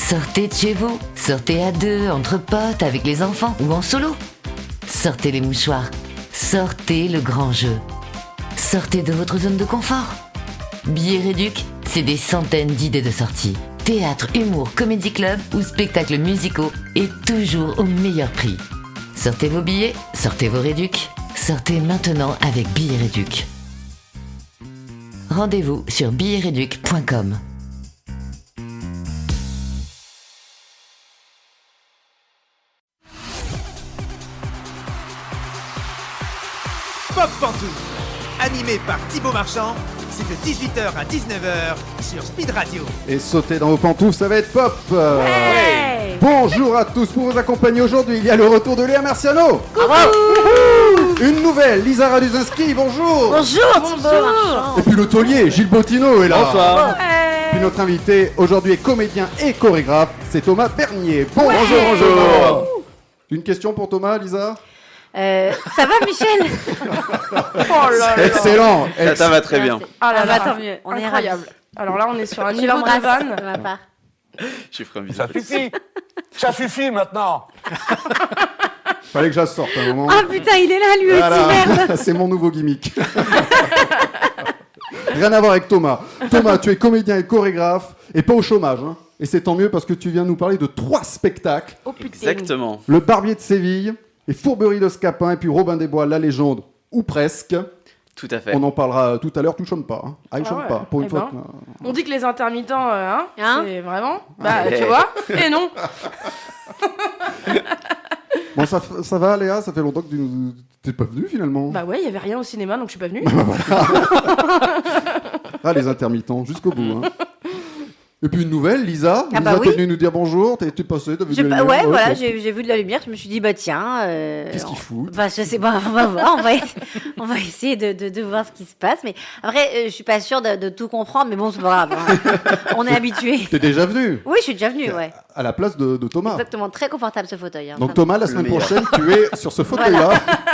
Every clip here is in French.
Sortez de chez vous, sortez à deux, entre potes, avec les enfants ou en solo. Sortez les mouchoirs, sortez le grand jeu. Sortez de votre zone de confort. Billets Réduc, c'est des centaines d'idées de sorties. Théâtre, humour, comédie club ou spectacles musicaux et toujours au meilleur prix. Sortez vos billets, sortez vos Réduc. Sortez maintenant avec Billets Réduc. Rendez-vous sur billetsreduc.com. Pop Pantouf, animé par Thibaut Marchand, c'est de 18h à 19h sur Speed Radio. Et sauter dans vos pantoufles, ça va être pop. Ouais. Bonjour à tous, pour vous accompagner aujourd'hui, il y a le retour de Léa Marciano. Une nouvelle, Lisa Raduzinski, bonjour. Bonjour. Et puis le taulier, Gilles Bottino est là. Bonsoir. Puis notre invité aujourd'hui est comédien et chorégraphe, c'est Thomas Bernier. Bonjour. Une question pour Thomas, Lisa? Ça va, Michel? Oh là là. Excellent. Ça va très bien. Ah là là, tant mieux. On est incroyable. ravis. Alors là, on est sur un Je niveau de l'embrasse vanne. de ma part. Je ferai un bisou. Ça suffit. Ça suffit maintenant. Fallait que je la sorte à un moment. Ah putain, il est là lui Voilà. aussi, merde. C'est mon nouveau gimmick. Rien à voir avec Thomas. Thomas, tu es comédien et chorégraphe et pas au chômage. Hein. Et c'est tant mieux parce que tu viens nous parler de 3 spectacles. Oh putain. Exactement. Le Barbier de Séville, les Fourberies de Scapin et puis Robin des Bois, la légende, ou presque. Tout à fait. On en parlera tout à l'heure, tu chantes pas. Hein. Ah, il Ah chante ouais. pas, pour une Eh fois. ben. On dit que les intermittents, Hein c'est vraiment... Bah, Ouais. tu vois. Et non. Bon, ça va Léa, ça fait longtemps que t'es pas venu finalement. Bah ouais, il y avait rien au cinéma, donc je suis pas venue. Ah, les intermittents, jusqu'au bout. Hein. Et puis une nouvelle, Lisa. Ah Lisa, bah t'es oui. venue nous dire bonjour, t'es passée, t'as vu J'ai la pas- lumière. Ouais, voilà, bon. j'ai vu de la lumière, je me suis dit, bah tiens. Qu'est-ce qu'il fout? Bah, je sais pas, on va voir, on va essayer de voir ce qui se passe. Mais après, je suis pas sûre de tout comprendre, mais bon, c'est pas grave. Hein. On est habitués. T'es déjà venu Oui, je suis déjà venue, ouais. à la place de Thomas. Exactement, très confortable ce fauteuil. Hein, Donc vraiment. Thomas, la semaine meilleur. prochaine, tu es sur ce fauteuil-là.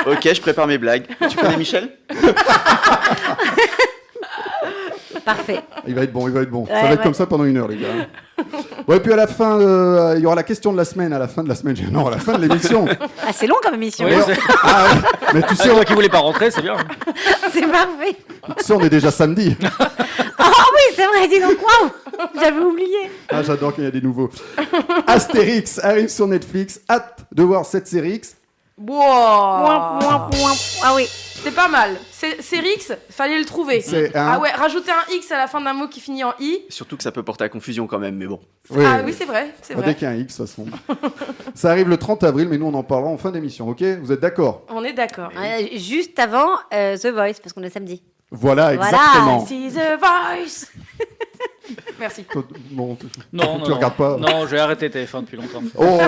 Ok, je prépare mes blagues. Tu connais Michel? Parfait. Il va être bon, il va être bon. Ça Ouais, va être ouais. comme ça pendant 1 heure, les gars. Ouais, puis à la fin, il y aura la question de la semaine, à la fin de la semaine. Non, à la fin de l'émission. Ah, c'est long comme émission. Oui, hein. c'est Ah, ouais. Mais tu sais, Toi qui voulais pas rentrer, c'est bien. C'est parfait. on est déjà samedi. Oh oui, c'est vrai, dis donc, waouh, j'avais oublié. Ah, j'adore qu'il y a des nouveaux. Astérix arrive sur Netflix. Hâte de voir cette série X. Wow. Ah oui. C'était pas mal. C'est Rix, fallait le trouver. C'est un- Ah ouais, rajouter un X à la fin d'un mot qui finit en I. Surtout que ça peut porter à confusion quand même, mais bon. Ah oui, c'est vrai. C'est Dès vrai. qu'il y a un X, de toute façon. Ça arrive le 30 avril, mais nous, on en parlera en fin d'émission, ok? Vous êtes d'accord? On est d'accord. Juste avant The Voice, parce qu'on est samedi. Voilà, Voilà. exactement. See the voice. Merci. Toi, bon, Non, tu regardes pas. Non, j'ai arrêté TF1 depuis longtemps. Oh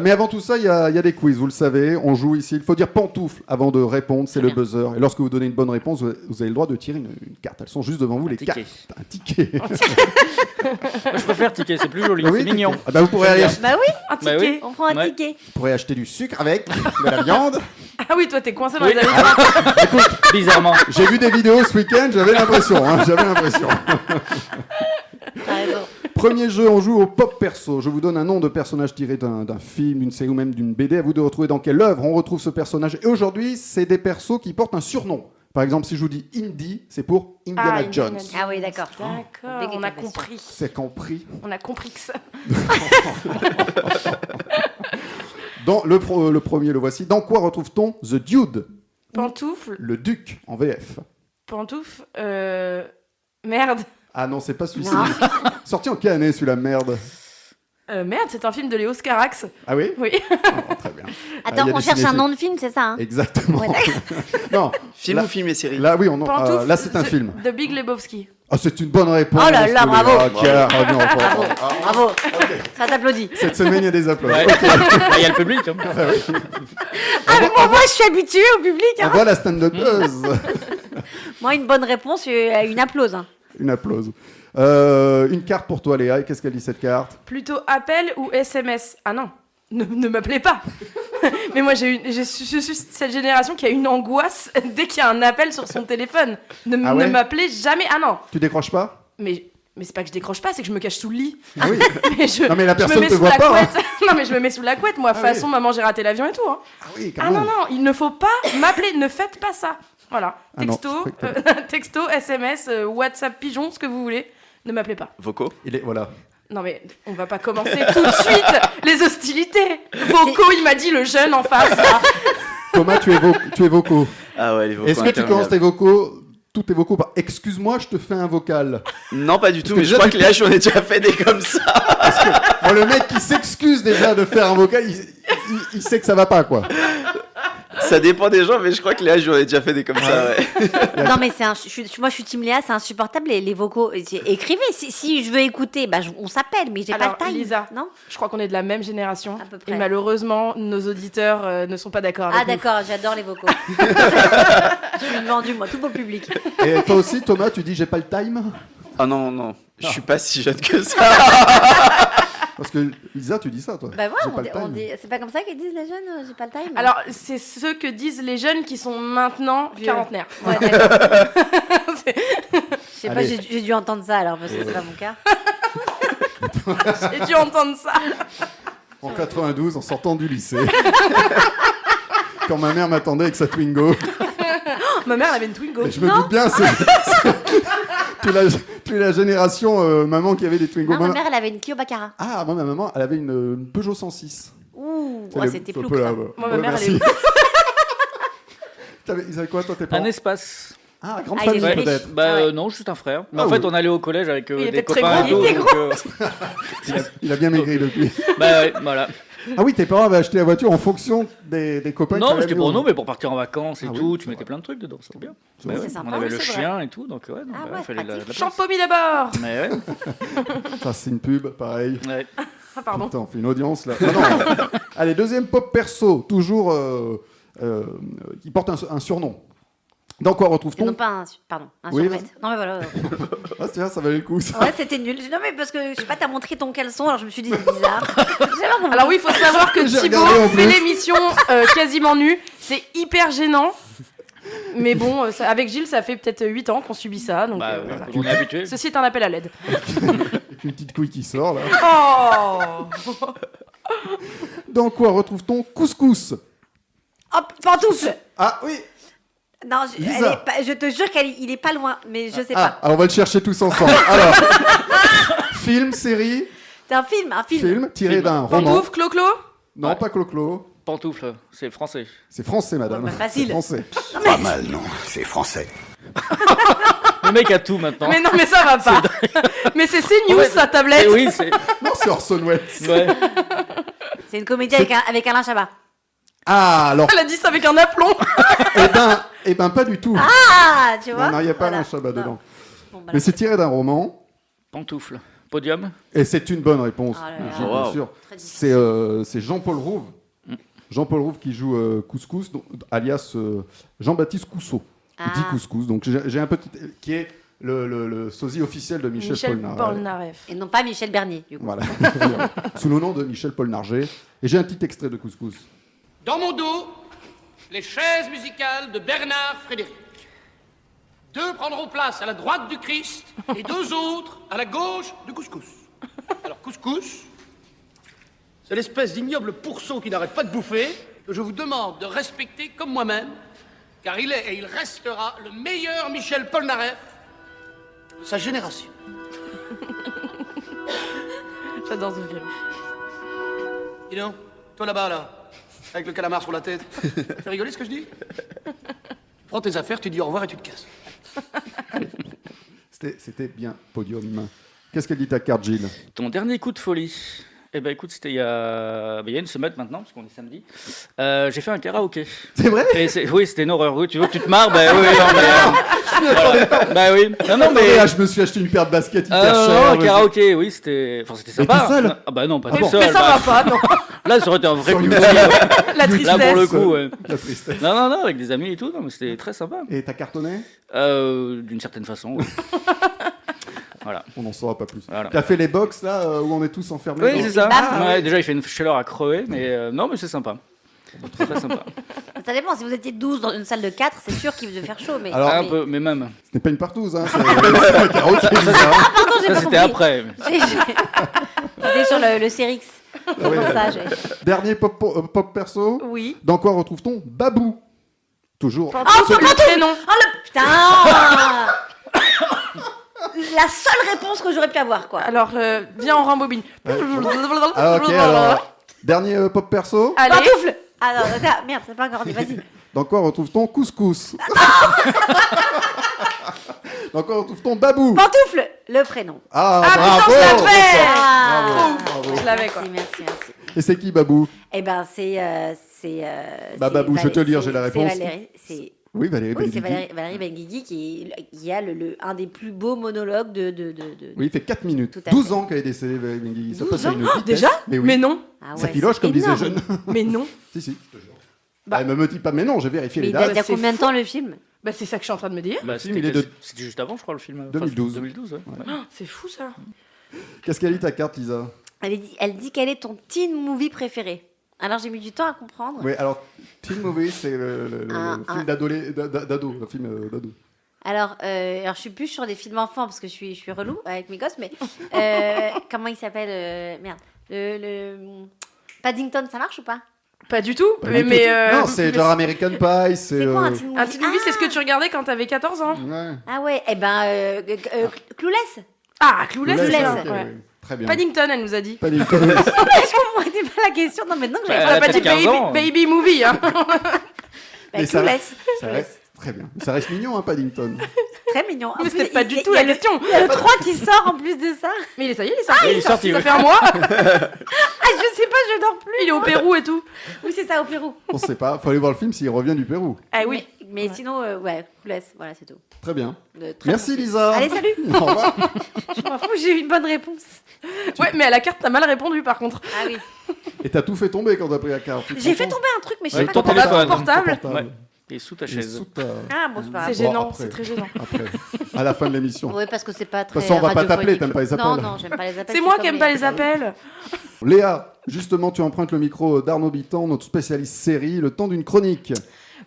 mais avant tout ça, il y a des quiz, vous le savez. On joue ici. Il faut dire pantoufle avant de répondre, c'est le buzzer. Et lorsque vous donnez une bonne réponse, vous avez le droit de tirer une carte. Elles sont juste devant vous, les ticket. cartes. Un ticket. Moi, je préfère ticket, c'est plus joli, Ah oui, c'est mignon. Ah bah, vous pourrez aller, Bah oui, Un Bah ticket. oui. on prend un Ouais. ticket. vous pourrez acheter du sucre avec, de la viande. Ah oui, toi, t'es coincé dans Oui. les années Bizarrement. J'ai vu des vidéos ce week-end, j'avais l'impression. J'avais l'impression. T'as raison. Premier jeu, on joue au pop perso. Je vous donne un nom de personnage tiré d'un film, d'une série ou même d'une BD. À vous de retrouver dans quelle œuvre on retrouve ce personnage. Et aujourd'hui, c'est des persos qui portent un surnom. Par exemple, si je vous dis Indy, c'est pour Indiana Indiana Jones. Jones. Ah oui, d'accord. D'accord, Compliqué on a comme question. compris. C'est compris. On a compris que ça. Dans le premier, le voici. Dans quoi retrouve-t-on The Dude, Pantoufle, le duc en VF? pantoufle, merde. Ah non, c'est pas celui-ci. Non. Sorti en quelle année celui-là, merde? Merde, c'est un film de Léo Scarax. Ah oui? Oui. Ah, très bien. Attends, il y a on des cherche un cinéphiles. nom de film, c'est ça hein Exactement. Ouais, non, Film Là- ou film et série? là oui, Pantoufle, là c'est un The- film. The Big Lebowski. Ah, c'est une bonne réponse. Oh là là, bravo. Bravo. Bravo, ça t'applaudit. Cette semaine, il y a des applaudissements. Ouais. Là, il y a le public. Hein. Ah, mais moi, je suis habituée au public. On Hein. voit la stand-up buzz. Moi, une bonne réponse, une applause. Hein. Une applause. Une carte pour toi, Léa. Et qu'est-ce qu'elle dit, cette carte? Plutôt appel ou SMS? Ah non, ne m'appelez pas. Mais moi, je suis cette génération qui a une angoisse dès qu'il y a un appel sur son téléphone. Ah ouais Ne m'appelez jamais. Ah non. Tu décroches pas? Mais Mais c'est pas que je décroche pas, c'est que je me cache sous le lit. Ah oui. Mais je, Non, mais la je me personne mets te sous voit la pas, hein. couette. Non, mais je me mets sous la couette, moi. Ah Façon, oui. maman, j'ai raté l'avion et tout. Hein. Ah oui, Ah non, il ne faut pas m'appeler. Ne faites pas ça. Voilà. Ah non, Texto, je croyais que texto, SMS, WhatsApp, pigeon, ce que vous voulez. Ne m'appelez pas. Vocaux. Voilà. Non, mais on va pas commencer tout de suite les hostilités. Vocaux, il m'a dit le jeune en face. Là. Thomas, tu es vocaux. Ah ouais, les vocaux. Est-ce que tu commences interminables. tes vocaux, tous tes vocaux par « Excuse-moi, je te fais un vocal Non, pas du tout, que mais je déjà, crois tu- que Léa, j'en ai déjà fait des comme ça. ». Bon, le mec qui s'excuse déjà de faire un vocal, il sait que ça va pas, quoi. Ça dépend des gens, mais je crois que Léa, j'en ai déjà fait des comme ça, ouais. Non, mais moi, je suis team Léa, c'est insupportable, les vocaux. Écrivez, si je veux écouter, on s'appelle, mais j'ai pas Alors, le time. Lisa, Non je crois qu'on est de la même génération. À peu près. Et malheureusement, nos auditeurs ne sont pas d'accord avec Ah, nous. d'accord, j'adore les vocaux. Je suis vendue, moi, tout pour le public. Et toi aussi, Thomas, tu dis « J'ai pas le time Ah non, non, je suis pas si jeune que ça. ». Parce que Lisa, tu dis ça, toi. Bah, J'ai ouais, pas le time. c'est pas comme ça qu'ils disent les jeunes, j'ai pas le time. Alors, c'est ce que disent les jeunes qui sont maintenant Vieux. quarantenaires. Ouais, d'accord. C'est- Je sais pas, Allez. j'ai dû entendre ça alors, parce que c'est pas mon cas. J'ai dû entendre ça. En 92, en sortant du lycée. Quand ma mère m'attendait avec sa Twingo. Ma mère, elle avait une Twingo. Mais je me doute bien, tu es la génération maman qui avait des Twingo. Non, ma Moi, mère, elle avait une Clio Baccarat. Ah, moi, ma maman, elle avait une Peugeot 106. Ouh, C'est ouais, les- c'était un plouc, peu ça. là, Moi, ma ouais, mère, merci. elle Ils avaient quoi, toi, tes Un parents espace. Ah, grande Ah, il est famille, riche. peut-être. Bah Ah ouais. non, juste un frère. Mais Ah en fait, oui. on allait au collège avec Il des était très copains gros, et il tout. était donc, Il a bien maigri depuis. bah ouais, voilà. Ah oui, tes parents avaient acheté la voiture en fonction des copains. Non, qui mais c'était allaient pour au- nous, mais pour partir en vacances et Ah oui, tout, c'est tu mettais vrai. plein de trucs dedans, c'était bien. C'est Bah vrai. ouais, C'est sympa. on avait Oui, le c'est chien et tout, donc ouais, Ah bah, ouais, fallait de la pratique. place. Champomy d'abord. Mais ouais, Ça, c'est une pub, pareil. ouais. Ah, pardon. Putain, on fait une audience là. Ah, non. Allez, deuxième pop perso, toujours qui porte un surnom. Dans quoi Et non retrouve-t-on pas un Oui, survêt. Non, mais voilà. Ah, tiens, ça valait le coup, ça. Ouais, c'était nul. Non, mais parce que, je sais pas, t'as montré ton caleçon, alors je me suis dit, c'est bizarre. Je sais pas comment- Alors oui, il faut savoir que J'ai Thibaut regardé en fait plus. l'émission quasiment nu. C'est hyper gênant. Mais bon, avec Gilles, ça fait peut-être 8 ans qu'on subit ça. Donc, Bah, voilà. on est habitué. Ceci est un appel à l'aide. Avec une petite couille qui sort là. Oh Dans quoi retrouve-t-on couscous? Hop, pantoufle. Ah oui. Non, Lisa. je te jure qu'il est pas loin, mais je sais Ah, pas. alors on va le chercher tous ensemble. Alors, film, série, C'est un film. tiré d'un roman. Pantouf, Clo-Clo. Non, Ouais. pas Clo-Clo. Pantoufle, c'est français. C'est français, madame. Ouais, bah, facile. C'est français. Pas mal, non, c'est français. Le mec a tout maintenant. Mais non, mais ça va pas. Mais c'est CNews, En fait, sa tablette. Eh oui, c'est. Non, c'est Orson Welles. Ouais. C'est une comédie avec Alain Chabat. Ah, alors, Elle a dit ça avec un aplomb. eh ben, pas du tout. Ah, tu vois. Non, il n'y a pas Voilà. un Chabat Non. dedans. Bon, bah, Mais là, c'est tiré d'un roman. Pantoufle. Podium. Et c'est une bonne réponse. Oh là là. J'ai Wow. bien sûr. très difficile. C'est Jean-Paul Rouve. Jean-Paul Rouve qui joue Couscous, alias Jean-Baptiste Cousseau. Qui dit Ah. Couscous. Donc j'ai un petit. Qui est le sosie officiel de Michel, Michel Polnareff. Polnareff. Et non pas Michel Bernier, du coup. Voilà. Sous le nom de Michel Polnareff. Et j'ai un petit extrait de Couscous. Dans mon dos, les chaises musicales de Bernard Frédéric. 2 prendront place à la droite du Christ et 2 autres à la gauche du couscous. Alors, couscous, c'est l'espèce d'ignoble pourceau qui n'arrête pas de bouffer, que je vous demande de respecter comme moi-même, car il est et il restera le meilleur Michel Polnareff de sa génération. J'adore ce film. Dis donc, toi là-bas, là, avec le calamar sur la tête, tu fais rigoler ce que je dis? Prends tes affaires, tu dis au revoir et tu te casses. C'était bien Podium. Qu'est-ce qu'elle dit ta carte, Gilles? Ton dernier coup de folie. Eh ben écoute, c'était il y a une semaine maintenant, parce qu'on est samedi. J'ai fait un karaoké. C'est vrai? Et oui, c'était une horreur. Oui, tu veux que tu te marres? Ben oui, non, mais. Voilà. Ben oui. Non, non, Attendez, mais. là, je me suis acheté une paire de baskets hyper Non, chères. non, vas-y. karaoké, oui, c'était. Enfin, c'était Mais sympa. tout seul? Ah bah non, pas Ah tout bon. seul. Mais ça bah, va pas, non. Là, ça aurait été un vrai Sur coup de YouTube. folie. La tristesse. Là, pour le coup, ouais. La tristesse. Non, non, non, avec des amis et tout, non, mais c'était très sympa. Et t'as cartonné? D'une certaine façon, oui. Voilà. On n'en saura pas plus. Voilà. T'as fait les box là où on est tous enfermés Oui, dans- c'est ça. Bam. Ouais, déjà, il fait une chaleur à crever, mais non, mais c'est sympa. Très sympa. Ça dépend, si vous étiez 12 dans une salle de 4, c'est sûr qu'il devait faire chaud. Mais... Alors, Un peu, mais même. Ce n'est pas une partouze, hein. C'est la carotte qui est bizarre, hein. Pardon, j'ai Ça, pas c'était compris. après. J'étais sur le Cérix. C'est oui. pour ça. Dernier pop perso. Oui. Dans quoi retrouve-t-on Babou? Toujours. Pantoufle, le prénom. Putain La seule réponse que j'aurais pu avoir, quoi. Alors, viens, on rembobine. Ah, ok, alors. Dernier pop perso. Allez. Pantoufle. Ah non, attends, merde, c'est pas encore dit, vas-y. Dans quoi retrouve-t-on Couscous? Dans quoi retrouve-t-on Babou? Pantoufle, le prénom. Ah, Ah, bravo! putain, je l'avais. Bravo, bravo. Je l'avais, quoi. Merci. Et c'est qui Babou? Eh ben, c'est Babou, je vais te le dire, j'ai la réponse. C'est Valérie, c'est... Oui, Valérie Oui, c'est Benguigui. Valérie Benguigui qui a un des plus beaux monologues de... Oui, il fait 4 minutes. Tout à 12 fait. ans qu'elle est décédée, Valérie Benguigui. Ça 12 passe à une ans vitesse. Déjà Mais oui. Mais non. Ah Ça ouais, filoche, c'est comme disait énorme. Jeune. Mais non. Si, je te jure. Bah. Me dis pas, mais non, j'ai vérifié Mais les il y a dates. c'est combien de fou. temps le film? Bah, c'est ça que je suis en train de me dire. Bah, film, il est de- C'était juste avant, je crois, le film. 2012. 2012, ouais. C'est fou, ça. Qu'est-ce qu'elle dit ta carte, Lisa? Elle dit quel est ton teen movie préféré? Alors j'ai mis du temps à comprendre. Oui, alors, Teen Movie, c'est le film d'ado, le film d'ado. Alors je suis plus sur des films enfants parce que je suis relou avec mes gosses, mais comment il s'appelle merde, le Paddington, ça marche ou pas? Pas du tout. Pas Mais, du tout. Non, mais c'est genre American Pie, c'est... C'est quoi un teen movie? un petit movie, c'est ce que tu regardais quand t'avais 14 ans. Ouais. Ah ouais, eh ben Clueless. Ah, Clueless, Clueless, c'est ça. ok, Ouais. oui. Très bien. Paddington, elle nous a dit. Paddington. Je comprenais pas la question. Non, maintenant que j'avais Elle On a a pas dit peut-être 15 ans. baby movie. Hein. Et ça Clueless. Ça reste très bien. Ça reste mignon, hein, Paddington. Très mignon. En Mais plus, c'était pas il- du il- tout il y a la le- question. Il y a le 3 qui sort en plus de ça. Mais ça y est, il est sorti. il est sorti, Ça ouais. fait un mois. Ah, je sais pas, je dors plus. Il est au Pérou et tout. Oui, c'est ça, au Pérou. On sait pas. Faut aller voir le film s'il revient du Pérou. Ah oui. Mais sinon, ouais, Clueless, voilà, c'est tout. Très bien. Très Merci, bon film. Lisa. Allez, salut. Au revoir. Je m'en fous, j'ai eu une bonne réponse. Ouais, mais à la carte, t'as mal répondu par contre. Ah oui. Et t'as tout fait tomber quand t'as pris la carte. Tu te J'ai rends fait compte tomber un truc, mais je Ouais, sais pas ton comment. téléphone. Ton portable. Ouais. Et sous ta Et chaise. sous ta- Ah bon, c'est pas C'est grave. gênant, après. c'est très gênant. Après, à la fin de l'émission. Oui, parce que c'est pas De très. toute façon, on va pas t'appeler, radiophonique. t'aimes pas les appels. Non, non, j'aime pas les appels. C'est je moi suis qui aime comme pas les appels. Léa, justement, tu empruntes le micro d'Arnaud Bitan, notre spécialiste série, le temps d'une chronique.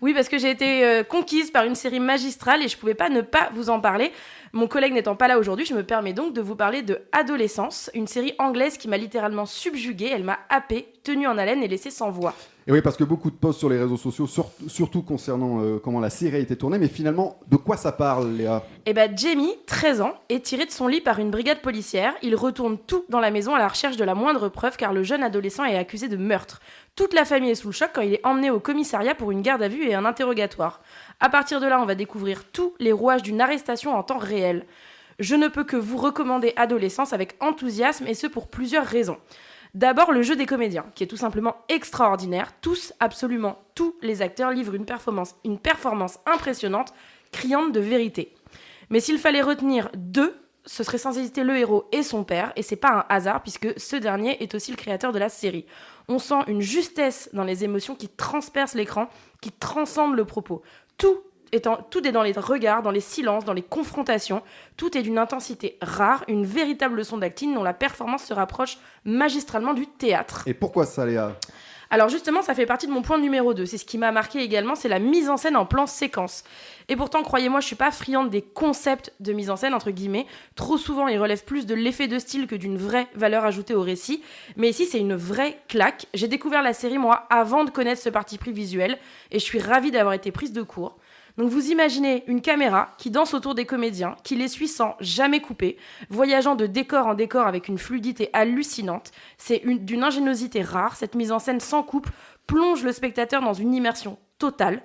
Oui, parce que j'ai été conquise par une série magistrale et je pouvais pas ne pas vous en parler. Mon collègue n'étant pas là aujourd'hui, je me permets donc de vous parler de Adolescence, une série anglaise qui m'a littéralement subjuguée. Elle m'a happée, tenue en haleine et laissée sans voix. Et oui, parce que beaucoup de posts sur les réseaux sociaux, surtout concernant comment la série a été tournée, mais finalement, de quoi ça parle, Léa? Eh ben, Jamie, 13 ans, est tiré de son lit par une brigade policière. Il retourne tout dans la maison à la recherche de la moindre preuve car le jeune adolescent est accusé de meurtre. Toute la famille est sous le choc quand il est emmené au commissariat pour une garde à vue et un interrogatoire. À partir de là, on va découvrir tous les rouages d'une arrestation en temps réel. Je ne peux que vous recommander Adolescence avec enthousiasme et ce pour plusieurs raisons. D'abord, le jeu des comédiens, qui est tout simplement extraordinaire. Tous, absolument tous les acteurs livrent une performance impressionnante, criante de vérité. Mais s'il fallait retenir deux, ce serait sans hésiter le héros et son père, et c'est pas un hasard puisque ce dernier est aussi le créateur de la série. On sent une justesse dans les émotions qui transpercent l'écran, qui transcendent le propos. Tout est dans les regards, dans les silences, dans les confrontations. Tout est d'une intensité rare, une véritable leçon d'acting dont la performance se rapproche magistralement du théâtre. Et pourquoi ça, Léa? Alors justement, ça fait partie de mon point numéro 2. C'est ce qui m'a marqué également, c'est la mise en scène en plan séquence. Et pourtant, croyez-moi, je suis pas friande des concepts de mise en scène, entre guillemets. Trop souvent, ils relèvent plus de l'effet de style que d'une vraie valeur ajoutée au récit. Mais ici, c'est une vraie claque. J'ai découvert la série, moi, avant de connaître ce parti pris visuel. Et je suis ravie d'avoir été prise de court. Donc vous imaginez une caméra qui danse autour des comédiens, qui les suit sans jamais couper, voyageant de décor en décor avec une fluidité hallucinante. C'est d'une ingéniosité rare. Cette mise en scène sans coupe plonge le spectateur dans une immersion totale.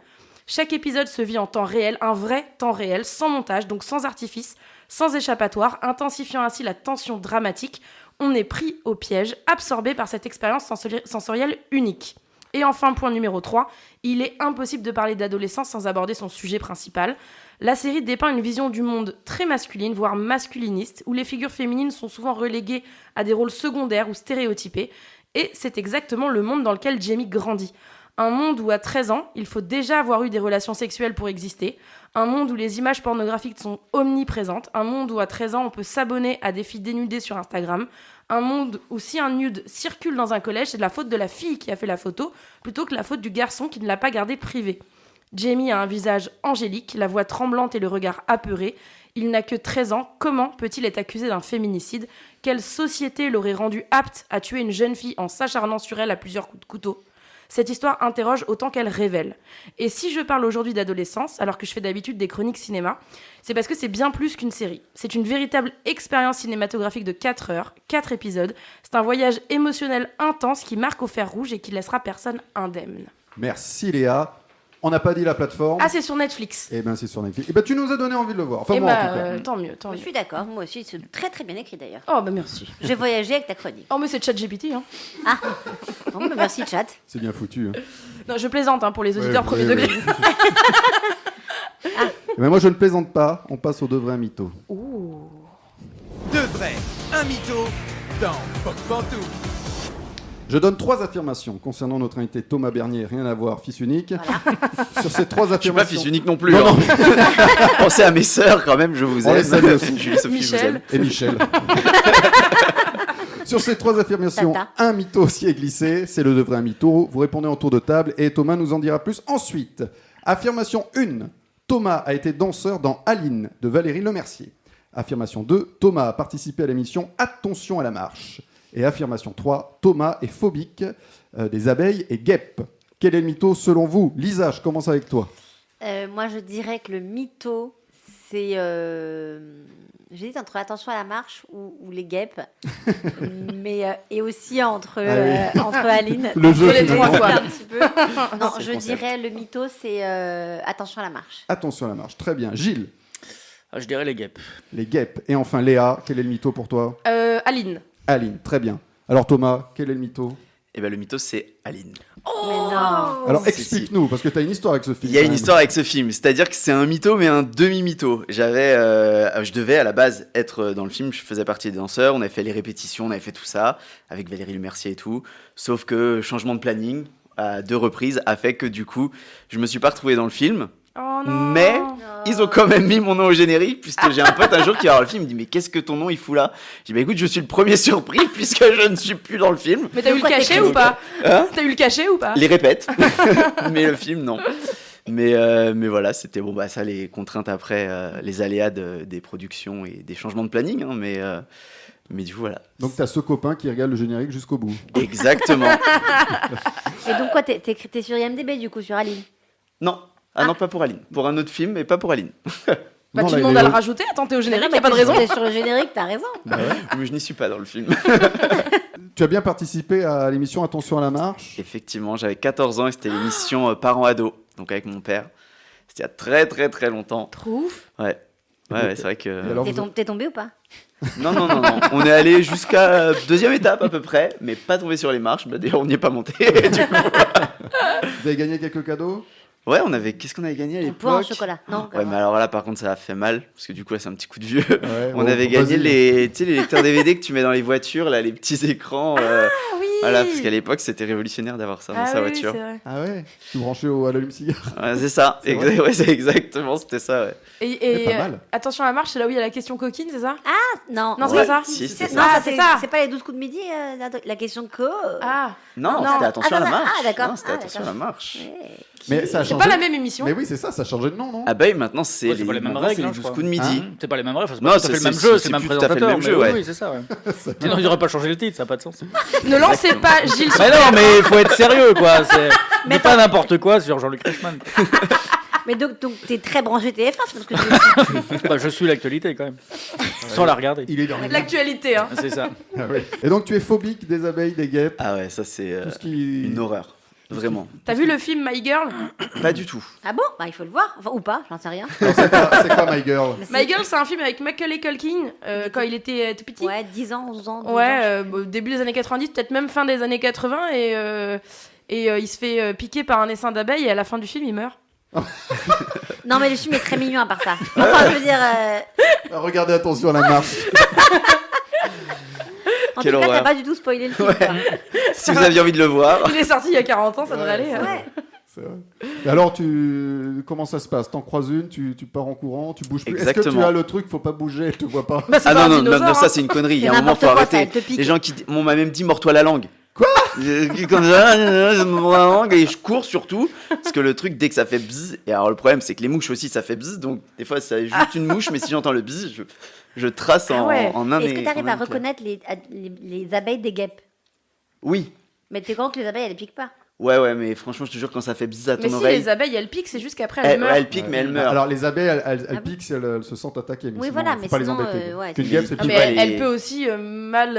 Chaque épisode se vit en temps réel, un vrai temps réel, sans montage, donc sans artifice, sans échappatoire, intensifiant ainsi la tension dramatique. On est pris au piège, absorbé par cette expérience sensorielle unique. Et enfin, point numéro 3, il est impossible de parler d'adolescence sans aborder son sujet principal. La série dépeint une vision du monde très masculine, voire masculiniste, où les figures féminines sont souvent reléguées à des rôles secondaires ou stéréotypés. Et c'est exactement le monde dans lequel Jamie grandit. Un monde où à 13 ans, il faut déjà avoir eu des relations sexuelles pour exister. Un monde où les images pornographiques sont omniprésentes. Un monde où à 13 ans, on peut s'abonner à des filles dénudées sur Instagram. Un monde où si un nude circule dans un collège, c'est de la faute de la fille qui a fait la photo, plutôt que la faute du garçon qui ne l'a pas gardée privée. Jamie a un visage angélique, la voix tremblante et le regard apeuré. Il n'a que 13 ans, comment peut-il être accusé d'un féminicide ? Quelle société l'aurait rendu apte à tuer une jeune fille en s'acharnant sur elle à plusieurs coups de couteau ? Cette histoire interroge autant qu'elle révèle. Et si je parle aujourd'hui d'adolescence, alors que je fais d'habitude des chroniques cinéma, c'est parce que c'est bien plus qu'une série. C'est une véritable expérience cinématographique de 4 heures, 4 épisodes. C'est un voyage émotionnel intense qui marque au fer rouge et qui laissera personne indemne. Merci Léa. On n'a pas dit la plateforme. Ah, c'est sur Netflix. Eh ben c'est sur Netflix. Eh ben tu nous as donné envie de le voir. Enfin Eh moi en tout cas. tant mieux, tant Je mieux. suis d'accord, moi aussi, c'est très très bien écrit d'ailleurs. Oh, bah merci. J'ai voyagé avec ta chronique. Oh, mais c'est ChatGPT, hein. Bon, bah, merci chat. C'est bien foutu. Hein. Non, je plaisante, hein, pour les auditeurs premier ouais, degré. Mais moi je ne plaisante pas. On passe au de vrai mytho. Deux vrais, un mytho dans Pop Pantouf. Je donne 3 affirmations concernant notre invité Thomas Bernier, rien à voir, fils unique. Sur ces 3 Je suis affirmations. pas fils unique non plus. Non, hein. non. Pensez à mes sœurs quand même, je vous On les aime. salue aussi. Julie, Sophie, je vous aime. Et Michel. Sur ces 3 affirmations, Tata. un mytho s'y est glissé. C'est le de vrai mytho. Vous répondez en tour de table et Thomas nous en dira plus ensuite. Affirmation 1. Thomas a été danseur dans Aline de Valérie Lemercier. Affirmation 2. Thomas a participé à l'émission Attention à la marche. Et affirmation 3. Thomas est phobique des abeilles et guêpes. Quel est le mytho selon vous ? Lisa, je commence avec toi. Moi, je dirais que le mytho, c'est. J'hésite entre Attention à la marche ou les guêpes. Et aussi entre Aline. Le jeu, Entre les finalement. trois, quoi. Un petit peu. Non, C'est je le concept. dirais le mytho, c'est Attention à la marche. Attention à la marche. Très bien. Gilles, Ah, je dirais les guêpes. les guêpes. Et enfin Léa, quel est le mytho pour toi ? Aline. Aline, très bien. Alors Thomas, quel est le mytho ? Et ben le mytho c'est Aline. Mais non. Alors Si, explique-nous, parce que tu as une histoire avec ce film. Il y a quand une même. histoire avec ce film, c'est-à-dire que c'est un mytho mais un demi-mytho. Je devais à la base être dans le film, je faisais partie des danseurs, on avait fait les répétitions, on avait fait tout ça avec Valérie Lemercier et tout. Sauf que changement de planning à 2 reprises a fait que du coup je me suis pas retrouvé dans le film. Oh non. Mais ils ont quand même mis mon nom au générique, puisque j'ai un pote un jour qui va voir le film, il me dit mais qu'est-ce que ton nom il fout là ? J'ai dit bah écoute je suis le premier surpris puisque je ne suis plus dans le film. Mais t'as eu le Pourquoi cachet t'es ou pas Hein ? T'as eu le cachet ou pas Les répètes, mais le film non. Mais voilà, c'était bon bah ça les contraintes après, les aléas des productions et des changements de planning, hein, mais du coup voilà. Donc tu as ce copain qui regarde le générique jusqu'au bout. Exactement. Et donc, quoi, t'es sur IMDb du coup, sur Aline? Non. Ah non, pas pour Aline. Pour un autre film, mais pas pour Aline. Bah, Non, tu là, demandes il est à le au- rajouter, attends, t'es au générique, Mais y a pas de raison. t'es sur le générique, t'as raison. Mais je n'y suis pas dans le film. Tu as bien participé à l'émission Attention à la marche. Effectivement, j'avais 14 ans et c'était l'émission Parents-Ados, donc avec mon père. C'était il y a très très très longtemps. Trop ouf. Ouais. Ouais, c'est vrai que... Et alors, T'es tombé ou pas? Non. On est allé jusqu'à 2e étape à peu près, mais pas tombé sur les marches. Bah, d'ailleurs, on n'y est pas monté. Du coup. vous avez gagné quelques cadeaux ? Ouais, qu'est-ce qu'on avait gagné à Un pot en l'époque? chocolat. Non. Ouais, mais alors là, par contre, ça a fait mal, parce que du coup, là, c'est un petit coup de vieux. Ouais, On avait vas-y. gagné les lecteurs DVD que tu mets dans les voitures, là, les petits écrans. Oui. Voilà, parce qu'à l'époque, c'était révolutionnaire d'avoir ça dans sa oui, voiture. c'est vrai. Ah ouais. Tu branchais à l'allume-cigare. Ouais, c'est ça. C'est vrai Ouais, c'est exactement, c'était ça. Ouais. Et pas mal. attention à la marche, c'est là où il y a la question coquine, c'est ça? Non. Non, c'est Ouais. pas ça. Si, c'était Non, ça. Ah, c'est ça. C'est pas les 12 coups de midi, la question co. Ah, Non, Non. c'était attention à la Ah, marche. d'accord. Non, c'était Ah, attention à la marche. Mais ça a c'est changé. pas la même émission. Mais oui, c'est ça, ça a changé de nom, non? Ah bah oui, maintenant, c'est Ouais, c'est pas les mêmes maintenant, règles, c'est les hein, je 12 crois. coups de midi. C'est pas les mêmes rêves, c'est Non, pas tout à fait le c'est- même c'est- jeu, c'est c'est le même plus tout à fait le présentateur. même jeu, mais ouais. Oui, c'est ça, ouais. Sinon, ils auraient pas changé le titre, ça n'a pas de sens. Ne lancez pas Gilles sur Mais non, mais il faut être sérieux, quoi. Mais Mais pas n'importe quoi sur Jean-Luc Reichmann. Mais donc t'es très branché TF1, c'est parce que je Bah, je suis l'actualité quand même, sans la regarder. Il est dans les... l'actualité. Hein. C'est ça. Ah ouais. Et donc tu es phobique des abeilles, des guêpes, Ah ouais, ça, c'est tout ce qui... une horreur. Vraiment. T'as vu le film My Girl? Pas du tout. Ah bon? Bah il faut le voir. Enfin, ou pas, j'en sais rien. Alors, c'est quoi My Girl? Mais c'est- My Girl, c'est un film avec Macaulay Culkin quand il était tout petit. Ouais, 10 ans, 11 ans. 12 ans. Ouais, début des années 90, peut-être même fin des années 80, et il se fait piquer par un essaim d'abeilles, et à la fin du film, il meurt. Non, mais le film est très mignon à part ça. Enfin, je veux dire, Regardez Attention à la marche. En Quelle tout cas, t'as horreur. pas du tout spoilé le film. Ouais. quoi. Si vous aviez envie de le voir. Il est sorti il y a 40 ans, ça devrait aller. Ouais. C'est vrai. Et alors, comment ça se passe? T'en croises une, tu pars en courant, tu bouges plus. Est-ce que tu Exactement. as le truc, faut pas bouger, elle te voit pas? Bah, c'est Ah pas non, un non, non, dinosaure, non, ça hein. c'est une connerie. Il y C'est a un moment, n'importe faut quoi, ça, arrêter. elle te pique. Les gens on m'a même dit mord-toi la langue. Quoi? Comme ça, je me mords la langue et je cours surtout. Parce que le truc, dès que ça fait bzzz, et alors le problème c'est que les mouches aussi ça fait bzzz, donc des fois c'est juste une mouche, mais si j'entends le bzzz, je trace Ah ouais. en un Est-ce que et- tu arrives en un à éclair. reconnaître les abeilles des guêpes? Oui. Mais tu es quand que les abeilles, elles piquent pas. Ouais, mais franchement, je te jure, quand ça fait bzzz à ton Mais si oreille. les abeilles elles piquent, c'est juste qu'après elles meurent. Elle pique, mais elle meurt. Alors, les abeilles, elles Ah bon piquent si elles se sentent attaquées. Mais Oui, sinon, voilà, faut mais pas sinon, les embêter. ouais, Qu'une c'est- guêpe, c'est Ah, pique. mais pas elle les- peut aussi mal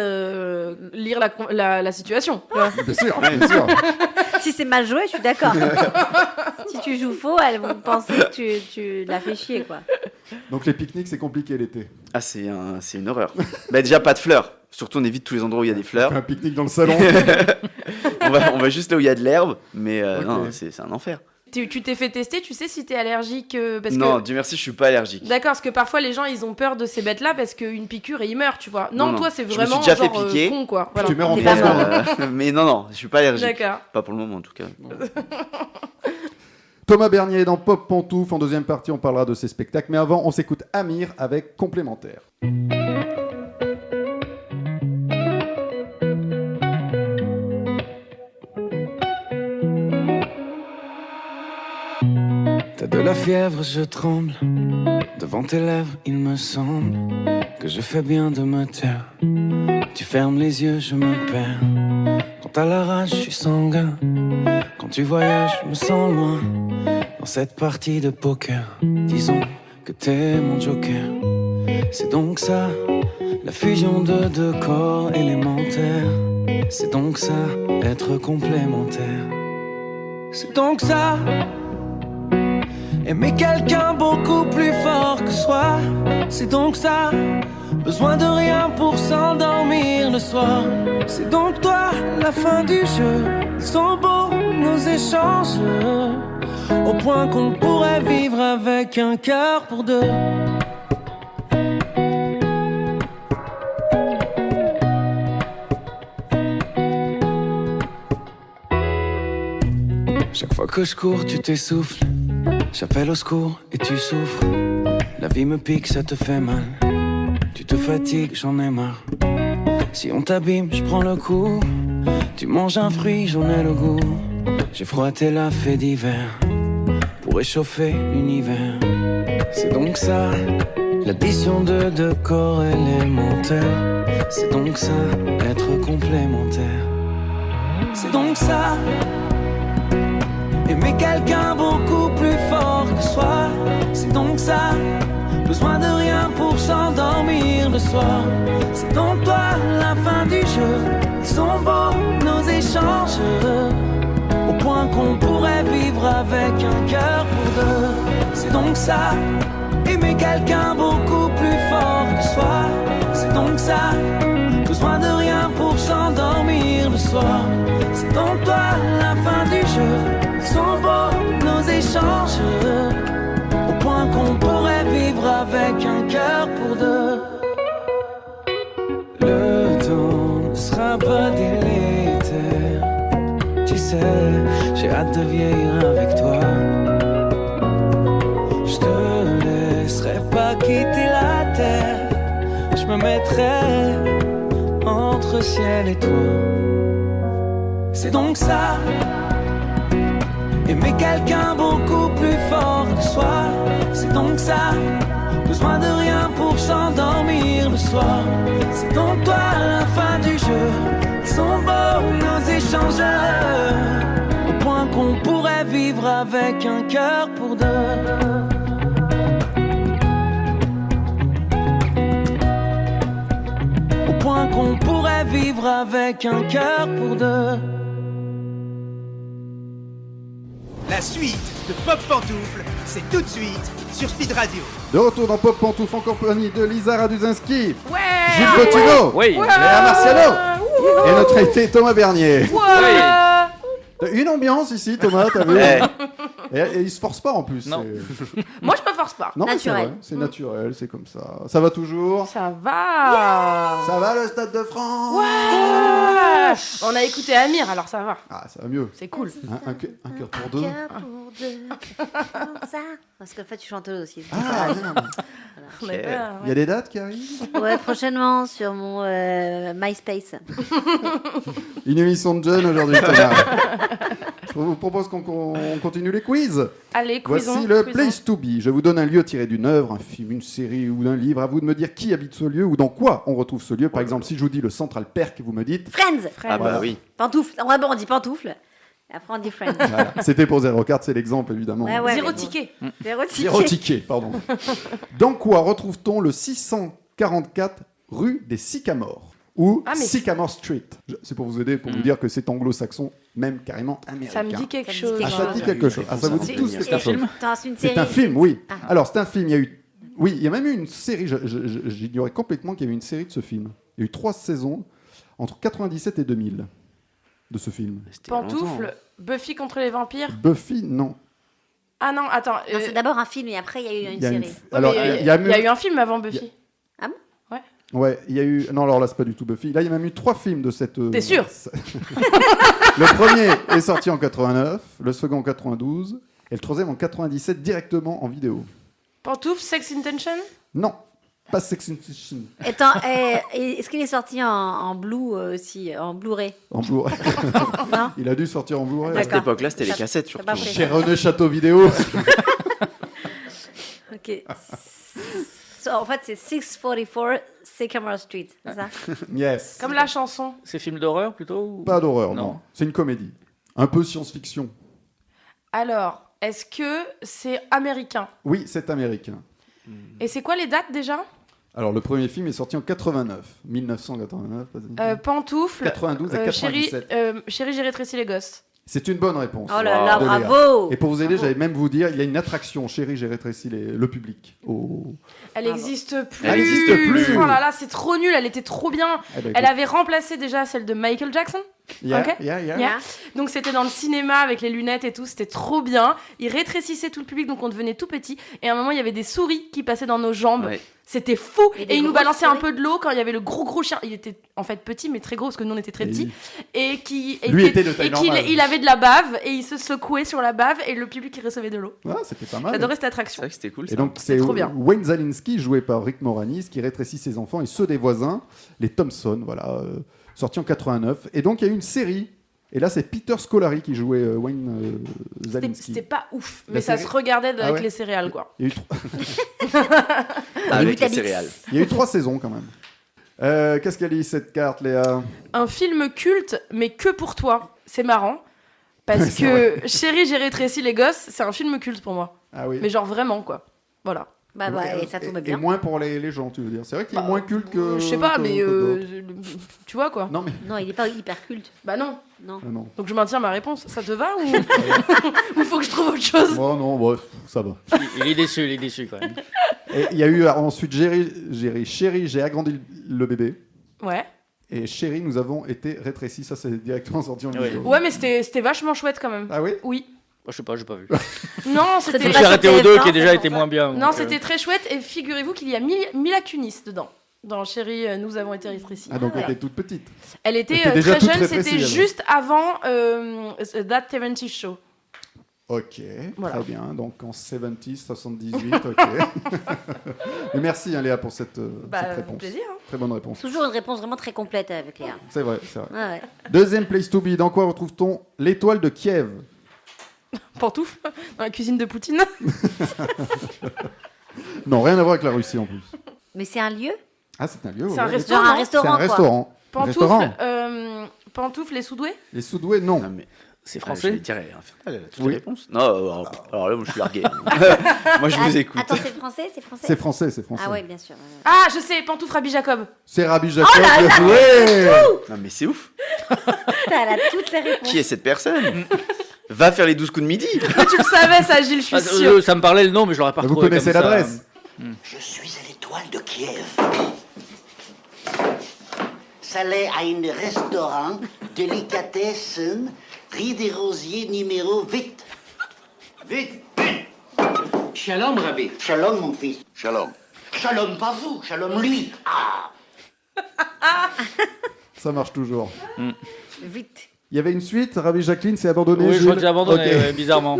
lire la situation. tu vois. Bien sûr, bien sûr. Si c'est mal joué, je suis d'accord. Si tu joues faux, elles vont penser que tu l'as fait chier, quoi. Donc, les pique-niques, c'est compliqué l'été. Ah, c'est une horreur. Bah, déjà, pas de fleurs. Surtout, on évite tous les endroits où il y a des fleurs. On fait un pique-nique dans le salon. On va juste là où il y a de l'herbe, mais Ok. non, c'est un enfer. Tu t'es fait tester, tu sais si t'es allergique parce Non, que... Dieu merci, je suis pas allergique. D'accord, parce que parfois les gens ils ont peur de ces bêtes-là parce qu'une piqûre et ils meurent, tu vois. Non, Non, toi non. c'est Je me vraiment suis déjà fait genre piquer. con quoi. Voilà. Tu meurs en T'es 3 pas mort. secondes. Mais non, je suis pas allergique. D'accord. Pas pour le moment en tout cas. Thomas Bernier dans Pop Pantouf. En deuxième partie, on parlera de ses spectacles. Mais avant, on s'écoute Amir avec Complémentaire. T'as de la fièvre, je tremble. Devant tes lèvres, il me semble que je fais bien de me taire. Tu fermes les yeux, je me perds. Quand à la rage, je suis sanguin. Quand tu voyages, je me sens loin. Dans cette partie de poker, disons que t'es mon joker. C'est donc ça, la fusion de deux corps élémentaires. C'est donc ça, être complémentaire. C'est donc ça, aimer quelqu'un beaucoup plus fort que soi. C'est donc ça, besoin de rien pour s'endormir le soir. C'est donc toi, la fin du jeu. Ils sont beaux nos échanges, au point qu'on pourrait vivre avec un cœur pour deux. Chaque fois que je cours, tu t'essouffles. J'appelle au secours et tu souffres. La vie me pique, ça te fait mal. Tu te fatigues, j'en ai marre. Si on t'abîme, je prends le coup. Tu manges un fruit, j'en ai le goût. J'ai froissé la fée d'hiver pour réchauffer l'univers. C'est donc ça, l'addition de deux corps élémentaires. C'est donc ça, être complémentaire. C'est donc ça, aimer quelqu'un beaucoup plus fort que soi. C'est donc ça, besoin de rien pour s'endormir le soir. C'est donc toi, la fin du jeu. Ils sont beaux nos échanges, au point qu'on pourrait vivre avec un cœur pour deux. C'est donc ça, aimer quelqu'un beaucoup plus fort que soi. C'est donc ça, besoin de rien pour s'endormir le soir. C'est donc toi, la fin du jeu. Ils sont beaux nos échanges, au point qu'on pourrait vivre avec un cœur pour deux. Le temps ne sera pas délétère. Tu sais, j'ai hâte de vieillir avec toi. Je te laisserai pas quitter la terre. Je me mettrai entre ciel et toi. C'est donc ça, aimer quelqu'un beaucoup plus fort que soi. C'est donc ça, besoin de rien pour s'endormir le soir. C'est donc toi, la fin du jeu. Ils sont beaux nos échanges, au point qu'on pourrait vivre avec un cœur pour deux. Au point qu'on pourrait vivre avec un cœur pour deux. La suite de Pop Pantoufle, c'est tout de suite sur Speed Radio. De retour dans Pop Pantouf en compagnie de Lisa Raduzinski, Ouais. Jules Bottineau, Oui. Léa Marciano et notre invité Thomas Bernier. Ouais. T'as une ambiance ici, Thomas, t'as vu? Ouais. Et il se force pas en plus. Non. c'est- Moi je me force pas. Non, mais c'est Naturel. vrai, c'est naturel, c'est comme ça. Ça va toujours? Ça va. Ça va le Stade de France? Ouais. On a écouté Amir, alors ça va. Ah, ça va mieux. C'est cool. Un cœur pour deux. Cœur pour deux. Ça. Parce qu'en fait, tu chantes aussi. Ah, merde. On avait pas- Il y a des dates qui arrivent? Ouais, prochainement sur mon MySpace. Une émission de jeunes aujourd'hui, Thomas. Je vous propose qu'on continue les quiz. Allez, cuisons. Voici le cuisons. Place to Be. Je vous donne un lieu tiré d'une œuvre, un film, une série ou d'un livre. À vous de me dire qui habite ce lieu ou dans quoi on retrouve ce lieu. Par exemple, si je vous dis le Central Perk, vous me dites... Friends. Ah bah oui. Pantoufle. D'abord, on dit pantoufle. Après, on dit Friends. Voilà. C'était pour Zero Card, c'est l'exemple évidemment. Ouais, ouais, Zéro mais bon. ticket. Zéro ticket. Zéro ticket, pardon. Dans quoi retrouve-t-on le 644 rue des Sycamores ou Ah, mais Sycamore Street? C'est pour vous aider, pour vous dire que c'est anglo-saxon, même carrément américain. Ça me dit quelque chose. Ah, ça dit quelque chose. Ah, ça vous dit C'est- tous c'est quelque un chose. film Attends, c'est une C'est série. un film, oui. Ah. Alors, c'est un film. Il y a eu, oui, il y a même eu une série. J'ignorais complètement qu'il y avait une série de ce film. Il y a eu 3 saisons entre 97 et 2000 de ce film. C'était il y a longtemps. Pantoufle, Buffy contre les vampires. Buffy, non. Ah non, attends. Non, c'est d'abord un film et après, il y a eu une Il y a série. une- Alors, mais il y a il y a eu un film avant Buffy. Ouais, il y a eu. Non, alors là, c'est pas du tout Buffy. Là, il y a même eu 3 films de cette. T'es sûr? Le premier est sorti en 89, le second en 92 et le troisième en 97 directement en vidéo. Pantoufle, Sex Intention. Non, pas Sex and the City, Attends, est-ce qu'il est sorti en Blue aussi, en Blu-ray? en Blu-ray. Non. Il a dû sortir en Blu-ray. À cette D'accord. époque-là, c'était les Ça- cassettes c'est surtout. pas prêt. Chez René Château Vidéo. Ok. En fait, c'est 644 Sycamore Street, c'est ça? Yes. Comme la chanson. C'est film d'horreur plutôt ou- Pas d'horreur, non. Non. C'est une comédie. Un peu science-fiction. Alors, est-ce que c'est américain? Oui, c'est américain. Et c'est quoi les dates déjà? Alors, le premier film est sorti en 89. 1989. vas-y. Pantoufle. 92 et Chérie, 97. Chérie, j'ai rétréci les gosses. C'est une bonne réponse. Oh là là, de Léa. bravo! Et pour vous aider, j'allais même vous dire, il y a une attraction. Chérie, j'ai rétréci le public. Oh. Elle Bravo. n'existe plus. Elle existe plus. Oh là là, c'est trop nul. Elle était trop bien. Eh ben, Elle écoute. avait remplacé déjà celle de Michael Jackson. Yeah, Ok. yeah, yeah. Yeah. Donc c'était dans le cinéma avec les lunettes et tout, c'était trop bien. Il rétrécissait tout le public, donc on devenait tout petit. Et à un moment, il y avait des souris qui passaient dans nos jambes. Ouais. C'était fou. Et des Et il nous grosses balançait un souris. peu de l'eau quand il y avait le gros chien. Il était en fait petit, mais très gros, parce que nous on était très Et petits. Et qui Lui était de taille normale. il avait de la bave et il se secouait sur la bave et le public il recevait de l'eau. Ah, c'était pas mal. J'adorais cette C'est attraction. vrai que c'était cool. Et Ça. donc, c'est trop bien. Wayne Zalinski, joué par Rick Moranis, qui rétrécit ses enfants et ceux des voisins, les Thompson, voilà, sorti en 89. Et donc, il y a eu une série. Et là, c'est Peter Scolari qui jouait Wayne Zalinski. C'était pas ouf, La mais ça série- se regardait avec Ah ouais les céréales quoi. Il y a eu Avec les Mutabix. céréales. Il y a eu 3 saisons quand même. Qu'est-ce qu'elle dit cette carte, Léa? Un film culte, mais que pour toi. C'est marrant. Parce C'est que Chérie, j'ai rétréci les gosses, c'est un film culte pour moi. Ah oui. Mais genre vraiment, quoi. Voilà. Bah, et ça tombe Et bien. moins pour les gens, tu veux dire. C'est vrai qu'il est Bah, moins culte que. Je sais pas, que- mais que d'autres. tu vois quoi. Non, mais. Non, il est pas hyper culte. Bah non. Non. Ah, non. Donc je maintiens ma réponse. Ça te va ou ou faut que je trouve autre chose? Oh non, bref, ça va. Il est déçu quand même. Et il y a eu ensuite Chérie, j'ai agrandi le bébé. Ouais. Et Chérie, nous avons été rétrécis. Ça, c'est directement sorti en Ouais. vidéo. Ouais, mais c'était vachement chouette quand même. Ah oui? Oui. Je sais pas, j'ai pas vu. Non, C'était Je c'était me pas suis sur arrêté au TF1, 2 qui a déjà c'est été pour moins bien. non, donc, c'était très chouette. Et figurez-vous qu'il y a Mila Kunis dedans. Dans Chérie, nous avons été rétrécis. Ah, donc Ah ouais. elle était toute petite. Elle était Elle était déjà très toute jeune, rétrécie, c'était elle. juste avant That 70 Show. Ok, Voilà. très bien. Donc en 70, 78, ok. Mais merci hein, Léa pour cette réponse. plaisir. Hein. Très bonne réponse. Toujours une réponse vraiment très complète avec Léa. C'est vrai, c'est vrai. Ouais, ouais. Deuxième place to be. Dans quoi retrouve-t-on l'étoile de Kiev? Pantoufle, dans la cuisine de Poutine. Non, rien à voir avec la Russie en plus. Mais c'est un lieu? Ah, c'est un lieu. C'est un ouais. restaurant. Genre un non C'est un restaurant, quoi. restaurant. Pantoufle, Pantoufle et Soudoué. Les Soudoués, non. Non, mais C'est je français. vais dire, elle a toutes Oui. les réponses. Non, alors là, moi, je suis largué. Moi, je vous écoute. Attends, c'est français? C'est français? C'est français, c'est français. Ah ouais, bien sûr. ouais, ouais. Ah, je sais, Pantoufle Rabbi Jacob. C'est Rabbi Jacob. Oh là bien là, joué. Non, mais c'est ouf. Putain, elle a toutes les réponses. Qui est cette personne? Va faire les 12 coups de midi. Tu le savais, ça, Gilles, je suis Ah, sûre. ça me parlait le nom, mais je l'aurais pas Vous retrouvé. connaissez comme ça. l'adresse? Je suis à l'étoile de Kiev. Salé à un restaurant, délicatessen, rue des Rosiers numéro 8. Vite, vite. Shalom, Rabbi. Shalom, mon fils. Shalom. Shalom, pas vous. Shalom, lui. Ah. Ça marche toujours. Vite. Il y avait une suite, Rabbi Jacqueline s'est abandonné. Oui, je crois Jules que j'ai abandonné, Ok. bizarrement.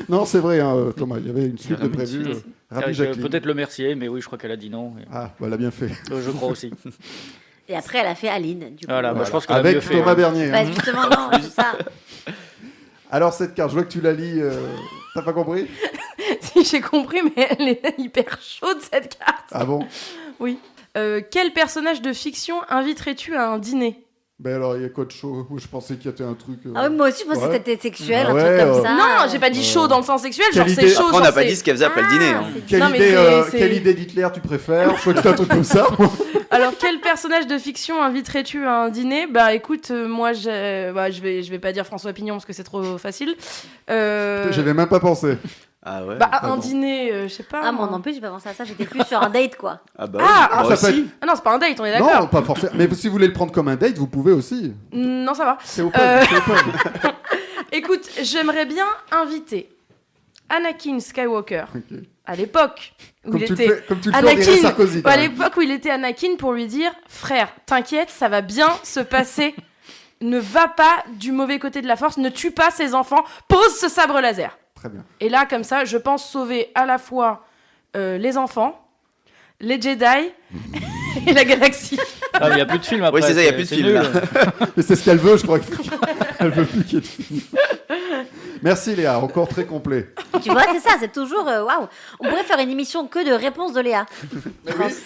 Non, c'est vrai, hein, Thomas, il y avait une suite de Vraiment une prévue. suite. Rabbi Avec, Jacqueline. peut-être le Mercier, mais oui, je crois qu'elle a dit non. Ah, bah, elle a bien fait. Je crois aussi. Et après, elle a fait Aline, du coup. Voilà, bah, je pense qu'elle a Avec mieux fait. Thomas Bernier. Bah, hein. justement, non, c'est ça. Alors, cette carte, je vois que tu la lis. T'as pas compris? Si, j'ai compris, mais elle est hyper chaude, cette carte. Ah bon? Oui. Quel personnage de fiction inviterais-tu à un dîner? Ben alors, il y a quoi de chaud? Moi, je pensais qu'il y avait un truc. Ah oui, moi aussi, je pensais Ouais. que c'était sexuel, Ah un ouais, truc comme ça. Non, j'ai pas dit chaud dans le sens sexuel, Quelle genre c'est idée. chaud. Après, on genre n'a pas c'est- dit ce qu'elle faisait après le dîner. hein. Quelle, Non, mais idée, c'est- quelle idée d'Hitler tu préfères? Je crois que c'est un truc comme ça. Alors, quel personnage de fiction inviterais-tu à un dîner? Bah écoute, moi je vais pas dire François Pignon parce que c'est trop facile. J'avais même pas pensé. Ah ouais. Bah un Pardon. dîner, je sais pas. Ah, moi non plus, j'ai pas pensé à ça. J'étais plus sur un date, quoi. Ah bah Ah, oui, moi ça peut aussi. être- Ah non, c'est pas un date, on est Non, d'accord. pas forcément. Mais si vous voulez le prendre comme un date, vous pouvez aussi. Non, ça va. C'est open. c'est open. Écoute, j'aimerais bien inviter Anakin Skywalker à l'époque où Comme il tu le était fais, comme tu le fais, on dirait Sarkozy. quand à même. l'époque où il était Anakin pour lui dire frère, t'inquiète, ça va bien se passer. Ne va pas du mauvais côté de la force, ne tue pas ses enfants, pose ce sabre laser. Très bien. Et là, comme ça, je pense sauver à la fois les enfants, les Jedi et la galaxie. Ah, il n'y a plus de film après. Oui, c'est ça, il n'y a plus de film. nul. là. Mais c'est ce qu'elle veut, je crois. Elle veut plus qu'il y ait de film. Merci Léa, encore très complet. Tu vois, c'est ça, c'est toujours. Waouh! On pourrait faire une émission que de réponses de Léa.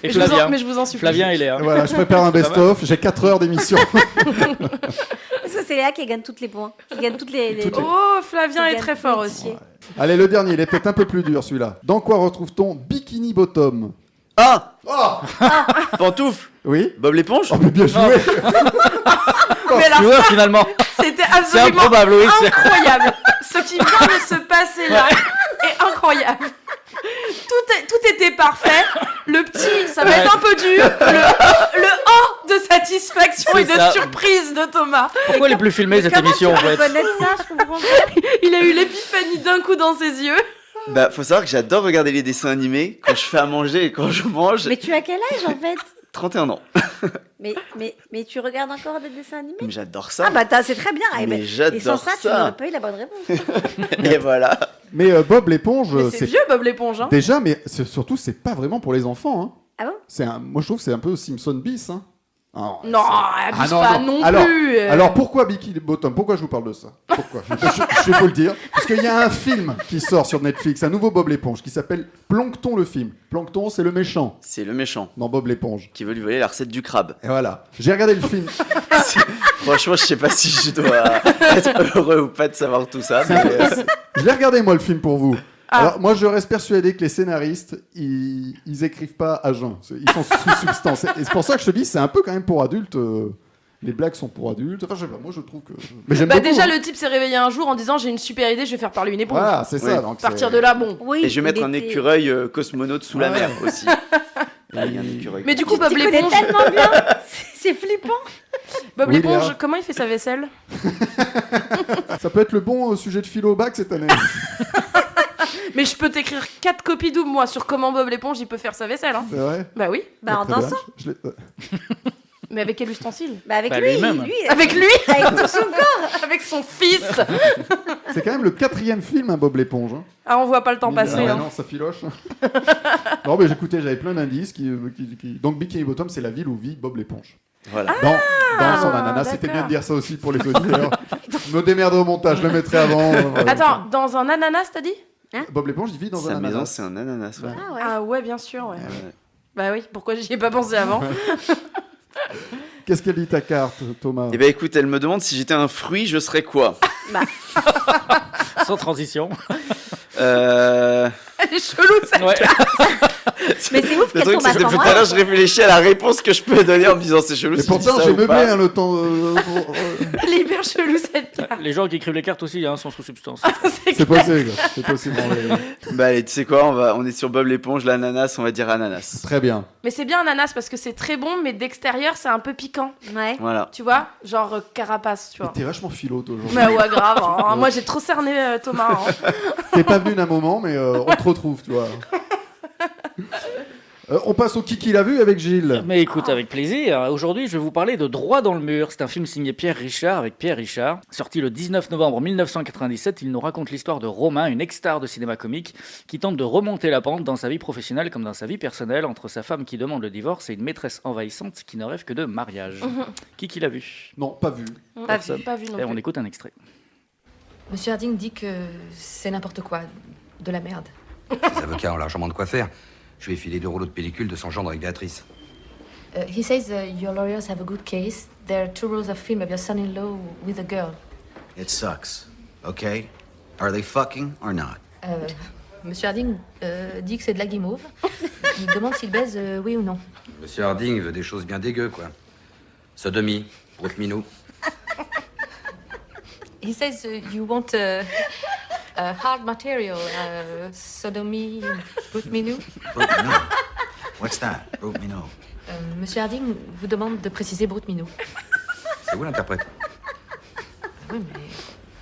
Et Je vous en- Flavien. mais je vous en supplie. Flavien, il est là. Voilà, je prépare un best-of, j'ai 4 heures d'émission. Parce que c'est Léa qui gagne tous les points. Qui gagne toutes les. Oh, Flavien qui est gagne très tous fort les aussi. tickets. Allez, le dernier, il est peut-être un peu plus dur celui-là. Dans quoi retrouve-t-on Bikini Bottom? Ah, Oh pantoufle. Oui. Bob l'éponge. Oh, mais bien joué. Mais alors, Tu vois, finalement, c'était c'est absolument improbable, oui. incroyable. Ce qui vient de se passer là est incroyable. Tout était parfait. Le petit, ça va être un peu dur. Le oh de satisfaction C'est et de ça. surprise de Thomas. Pourquoi elle est plus filmée cette émission en Tu peux fait? connaître ça, je comprends pas. Il a eu l'épiphanie d'un coup dans ses yeux. Bah, faut savoir que j'adore regarder les dessins animés quand je fais à manger et quand je mange. Mais tu as quel âge en fait? 31 ans. Mais tu regardes encore des dessins animés? Mais j'adore ça. Ah bah c'est très bien. Eh ben, Mais j'adore et sans ça, tu ça. n'aurais pas eu la bonne réponse. Et voilà. Mais Bob l'éponge, Mais c'est vieux Bob l'éponge. Hein. déjà, mais surtout, c'est pas vraiment pour les enfants. Hein. Ah bon? Moi, je trouve que c'est un peu Simpson bis. Hein. Alors, Non, c'est- abuse pas non alors, plus. Alors pourquoi Bikini Bottom? Pourquoi je vous parle de ça? Pourquoi? Je vais vous le dire. Parce qu'il y a un film qui sort sur Netflix, un nouveau Bob l'éponge, qui s'appelle Plankton le film. Plankton, c'est le méchant C'est le méchant dans Bob l'éponge. qui veut lui voler la recette du crabe. Et voilà. J'ai regardé le film. Franchement, je sais pas si je dois être heureux ou pas de savoir tout ça. C'est Mais, un peu- Je l'ai regardé moi le film pour vous. Ah. Alors moi je reste persuadé que les scénaristes ils écrivent pas à jeun. Ils sont sous substance. Et c'est pour ça que je te dis c'est un peu quand même pour adultes. Les blagues sont pour adultes. Enfin je sais pas. Moi je trouve que. Mais j'aime Bah beaucoup, déjà hein. le type s'est réveillé un jour en disant j'ai une super idée, je vais faire parler une éponge. Voilà c'est ça. Oui. Donc À partir c'est- de là, bon. Oui. et je vais mettre il un était- écureuil cosmonaute sous la Ouais. mer aussi. Il y a un écureuil. Mais du coup Tu Bob t'y connais l'éponge, tellement bien. C'est flippant. Bob Oui, l'éponge, Léa. comment il fait sa vaisselle? Ça peut être le bon sujet de philo au bac cette année. Mais je peux t'écrire 4 copies doubles moi sur comment Bob l'éponge il peut faire sa vaisselle. Hein. C'est vrai. Bah oui. Bah en Très bien. dansant. Je l'ai- Mais avec quel ustensile? Bah avec Bah, lui. lui-même. Avec lui. Avec tout son corps. Avec son fils. C'est quand même le 4e film, hein, Bob l'éponge. Hein. Ah on voit pas le temps passer. Ah ouais, hein. non, ça filoche. Non, mais j'écoutais, j'avais plein d'indices. Donc, Bikini Bottom, c'est la ville où vit Bob l'éponge. Voilà. Dans son ananas, c'était d'accord. bien de dire ça aussi pour les auditeurs. Me démerder au montage, je le mettrai avant. voilà. Attends, dans un ananas t'as dit? Bob l'éponge, il vit dans Sa un maison, ananas. c'est un ananas. Ouais. Ah ouais. Ah ouais bien sûr ouais. Bah oui, pourquoi j'y ai pas pensé avant? Qu'est-ce qu'elle dit ta carte, Thomas? Eh ben écoute, elle me demande si j'étais un fruit, je serais quoi? Sans transition. Elle est chelou cette Ouais. carte. Mais c'est ouf Le qu'elle truc, tombe c'est à que ce depuis tout à moment-là. l'heure, je réfléchis à la réponse que je peux donner en me disant c'est chelou. Et si je dis pourtant, ça j'ai ou meublé pas. le temps. Elle est hyper chelou cette carte. Les gens qui écrivent les cartes aussi, hein, sont sous substance. C'est possible. C'est possible. Bah allez, tu sais quoi, on est sur Bob l'éponge, l'ananas, on va dire ananas. Très bien. Mais c'est bien ananas parce que c'est très bon, mais d'extérieur c'est un peu piquant. Ouais. Voilà. Tu vois, genre carapace, tu vois. T'es vachement philo, toi, aujourd'hui. Mais ouais, grave. Hein. Moi j'ai trop cerné Thomas. Hein. T'es pas venu d'un moment, mais on te retrouve, tu vois. On passe au Kiki l'a vu avec Gilles. Mais écoute, avec plaisir. Aujourd'hui, je vais vous parler de Droit dans le mur. C'est un film signé Pierre Richard avec Pierre Richard. Sorti le 19 novembre 1997, il nous raconte l'histoire de Romain, une ex-star de cinéma comique, qui tente de remonter la pente dans sa vie professionnelle comme dans sa vie personnelle, entre sa femme qui demande le divorce et une maîtresse envahissante qui ne rêve que de mariage. Qui l'a vu? Non, pas vu. Personne. Pas vu non Et on plus. écoute un extrait. Monsieur Harding dit que c'est n'importe quoi, de la merde. Les avocats ont largement de quoi faire. Je lui ai filé 2 rouleaux de pellicule de son gendre avec Béatrice. He says your lawyers have a good case. There are 2 rolls of film of your son-in-law with a girl. It sucks, okay? Are they fucking or not? Monsieur Harding dit que c'est de la guimauve. Il demande s'il baise, oui ou non. Monsieur Harding veut des choses bien dégueu, quoi. Sodomie, brute minou. He says you want hard material, sodomie, brute minou. Brute minou? What's that? Brute minou? Monsieur Harding vous demande de préciser brute minou. C'est vous l'interprète? Oui, mais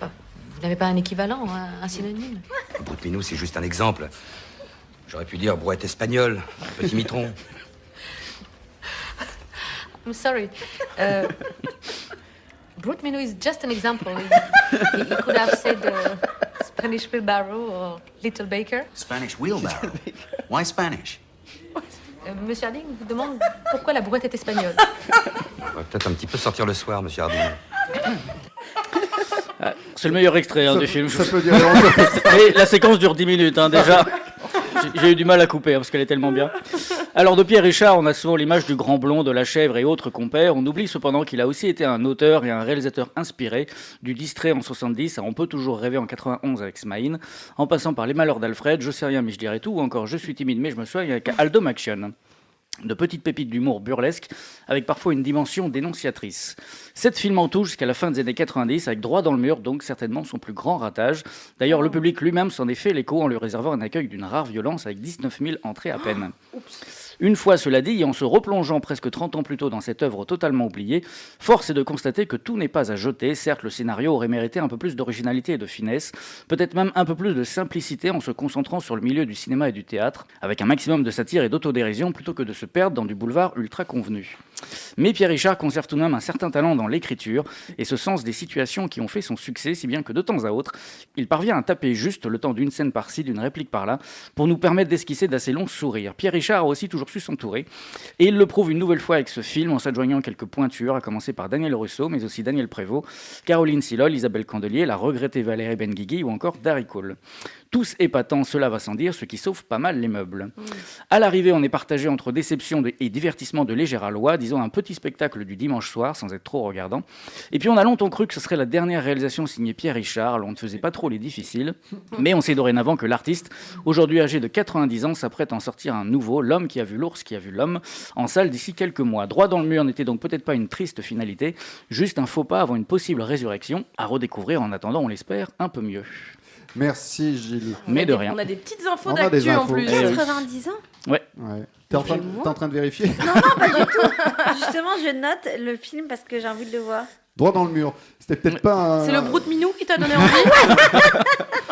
vous n'avez pas un équivalent, un synonyme. Brute minou, c'est juste un exemple. J'aurais pu dire brouette espagnole, petit mitron. I'm sorry. Brute minou is just an example. He could have said Spanish wheelbarrow or little baker. Spanish wheelbarrow? Why Spanish? Monsieur Harding vous demande pourquoi la brouette est espagnole. On va peut-être un petit peu sortir le soir, monsieur Harding. C'est le meilleur extrait du film. Ça peut dire longtemps. Et la séquence dure 10 minutes, déjà. J'ai eu du mal à couper parce qu'elle est tellement bien. Alors de Pierre Richard, on a souvent l'image du grand blond, de la chèvre et autres compères. On oublie cependant qu'il a aussi été un auteur et un réalisateur inspiré, du Distrait en 70 à On peut toujours rêver en 91 avec Smaïn, en passant par Les Malheurs d'Alfred, Je sais rien mais je dirai tout, ou encore Je suis timide mais je me soigne avec Aldo Maction. De petites pépites d'humour burlesque, avec parfois une dimension dénonciatrice. 7 films en tout jusqu'à la fin des années 90, avec Droit dans le mur, donc certainement son plus grand ratage. D'ailleurs, le public lui-même s'en est fait l'écho en lui réservant un accueil d'une rare violence avec 19 000 entrées à peine. Une fois cela dit, et en se replongeant presque 30 ans plus tôt dans cette œuvre totalement oubliée, force est de constater que tout n'est pas à jeter. Certes, le scénario aurait mérité un peu plus d'originalité et de finesse, peut-être même un peu plus de simplicité en se concentrant sur le milieu du cinéma et du théâtre, avec un maximum de satire et d'autodérision plutôt que de se perdre dans du boulevard ultra convenu. Mais Pierre Richard conserve tout de même un certain talent dans l'écriture et ce sens des situations qui ont fait son succès, si bien que de temps à autre, il parvient à taper juste le temps d'une scène par-ci, d'une réplique par-là, pour nous permettre d'esquisser d'assez longs sourires. Pierre Richard a aussi toujours su s'entourer, et il le prouve une nouvelle fois avec ce film en s'adjoignant quelques pointures, à commencer par Daniel Russo, mais aussi Daniel Prévost, Caroline Silol, Isabelle Candelier, la regrettée Valérie Benguigui ou encore Darry Cole. Tous épatants, cela va sans dire, ce qui sauve pas mal les meubles. À l'arrivée, on est partagé entre déception et divertissement de léger aloi, disons un petit spectacle du dimanche soir, sans être trop regardant. Et puis on a longtemps cru que ce serait la dernière réalisation signée Pierre Richard, alors on ne faisait pas trop les difficiles, mais on sait dorénavant que l'artiste, aujourd'hui âgé de 90 ans, s'apprête à en sortir un nouveau, L'homme qui a vu l'ours qui a vu l'homme, en salle d'ici quelques mois. Droit dans le mur n'était donc peut-être pas une triste finalité, juste un faux pas avant une possible résurrection, à redécouvrir en attendant, on l'espère, un peu mieux. Merci Gilles. Mais de rien. On a des petites infos On a des d'actu en infos. plus. 90 ans? Ouais. T'es en train de vérifier? Non, pas du tout. Justement, je note le film parce que j'ai envie de le voir. Droit dans le mur. C'était peut-être pas un... C'est le Brute Minou qui t'a donné envie?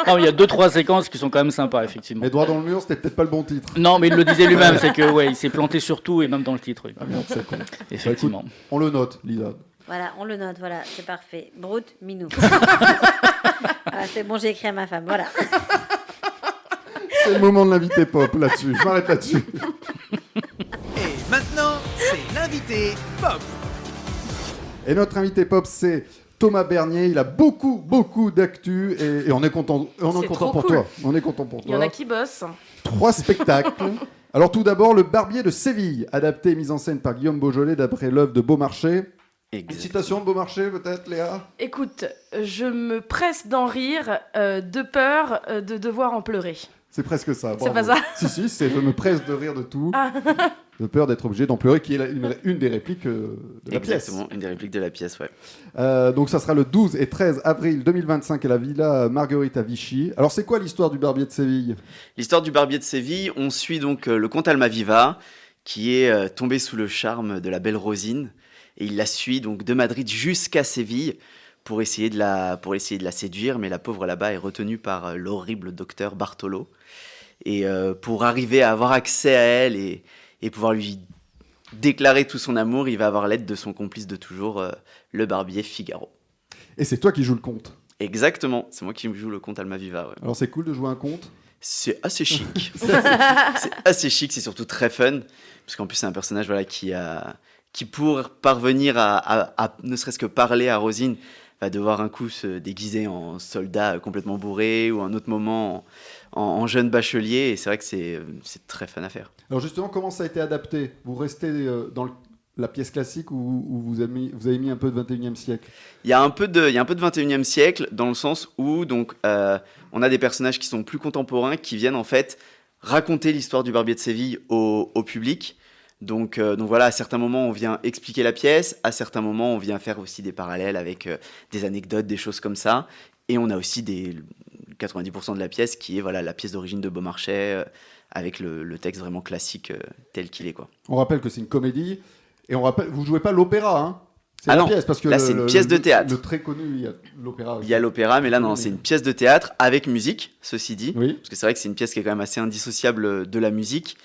Non, il y a 2-3 séquences qui sont quand même sympas, effectivement. Mais Droit dans le mur, c'était peut-être pas le bon titre. Non, mais il le disait lui-même, c'est que ouais, il s'est planté sur tout et même dans le titre. Oui. Ah merde, c'est con. Effectivement. Bah, écoute, on le note, Lisa. Voilà, on le note, voilà, c'est parfait. Brute Minou. Ah, c'est bon, j'ai écrit à ma femme, voilà. C'est le moment de l'invité pop là-dessus. Je m'arrête là-dessus. Et maintenant, c'est l'invité pop. Et notre invité pop, c'est Thomas Bernier. Il a beaucoup d'actu et on est content. On est content pour toi. On est content pour toi. Il y en a qui bossent. 3 spectacles. Alors tout d'abord, Le Barbier de Séville, adapté et mis en scène par Guillaume Beaujolais d'après l'œuvre de Beaumarchais. Une citation de Beaumarchais peut-être, Léa? Écoute, je me presse d'en rire de peur de devoir en pleurer. C'est presque ça. C'est bravo. pas ça. Si, c'est je me presse de rire de tout, Ah. de peur d'être obligé d'en pleurer, qui est une des répliques de la Exactement, une des répliques de la pièce, ouais. pièce. Donc ça sera le 12 et 13 avril 2025 à la Villa Marguerite à Vichy. Alors c'est quoi l'histoire du Barbier de Séville? L'histoire du Barbier de Séville, on suit donc le comte Almaviva, qui est tombé sous le charme de la belle Rosine, et il la suit donc de Madrid jusqu'à Séville pour essayer de la séduire, mais la pauvre là-bas est retenue par l'horrible docteur Bartolo. Et pour arriver à avoir accès à elle et pouvoir lui déclarer tout son amour, il va avoir l'aide de son complice de toujours, le barbier Figaro. Et c'est toi qui joues le comte. Exactement, c'est moi qui joue le comte Almaviva. Ouais. Alors c'est cool de jouer un comte. C'est assez chic. C'est assez chic, c'est surtout très fun, parce qu'en plus c'est un personnage qui pour parvenir à ne serait-ce que parler à Rosine, va devoir un coup se déguiser en soldat complètement bourré, ou un autre moment en jeune bachelier, et c'est vrai que c'est très fun à faire. Alors justement, comment ça a été adapté? Vous restez dans la pièce classique ou vous avez mis un peu de 21e siècle? Il y a un peu de 21e siècle, dans le sens où donc, on a des personnages qui sont plus contemporains, qui viennent en fait raconter l'histoire du Barbier de Séville au public. Donc voilà, à certains moments, on vient expliquer la pièce, à certains moments, on vient faire aussi des parallèles avec des anecdotes, des choses comme ça. Et on a aussi 90% de la pièce qui est voilà, la pièce d'origine de Beaumarchais, avec le texte vraiment classique tel qu'il est, quoi. On rappelle que c'est une comédie, et on rappelle, vous jouez pas l'opéra, hein? C'est Ah la non, pièce, parce que là c'est une pièce de théâtre. Le très connu, il y a l'opéra aussi. Il y a l'opéra, mais là non, c'est une pièce de théâtre avec musique, ceci dit. Oui. Parce que c'est vrai que c'est une pièce qui est quand même assez indissociable de la musique.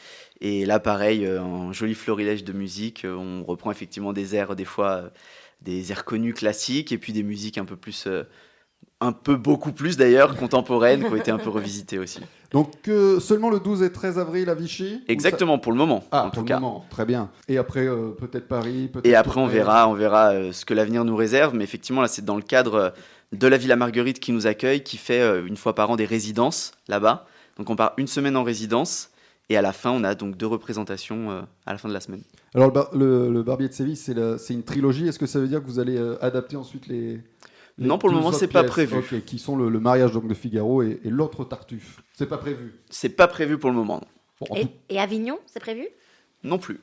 Et là, pareil, en joli florilège de musique, on reprend effectivement des airs, des fois, des airs connus classiques, et puis des musiques un peu beaucoup plus d'ailleurs, contemporaines, qui ont été un peu revisitées aussi. Donc seulement le 12 et 13 avril à Vichy? Exactement, pour le moment, en tout cas. Moment, très bien. Et après, peut-être Paris, peut-être... Et après, on verra ce que l'avenir nous réserve. Mais effectivement, là, c'est dans le cadre de la Villa Marguerite qui nous accueille, qui fait une fois par an des résidences là-bas. Donc on part une semaine en résidence. Et à la fin, on a donc 2 représentations à la fin de la semaine. Alors, le Barbier de Séville, c'est une trilogie. Est-ce que ça veut dire que vous allez adapter ensuite les non, pour le moment, c'est pas prévu. Okay, qui sont le mariage donc, de Figaro et l'autre Tartuffe. C'est pas prévu? C'est pas prévu pour le moment. Bon, et Avignon, c'est prévu? Non plus.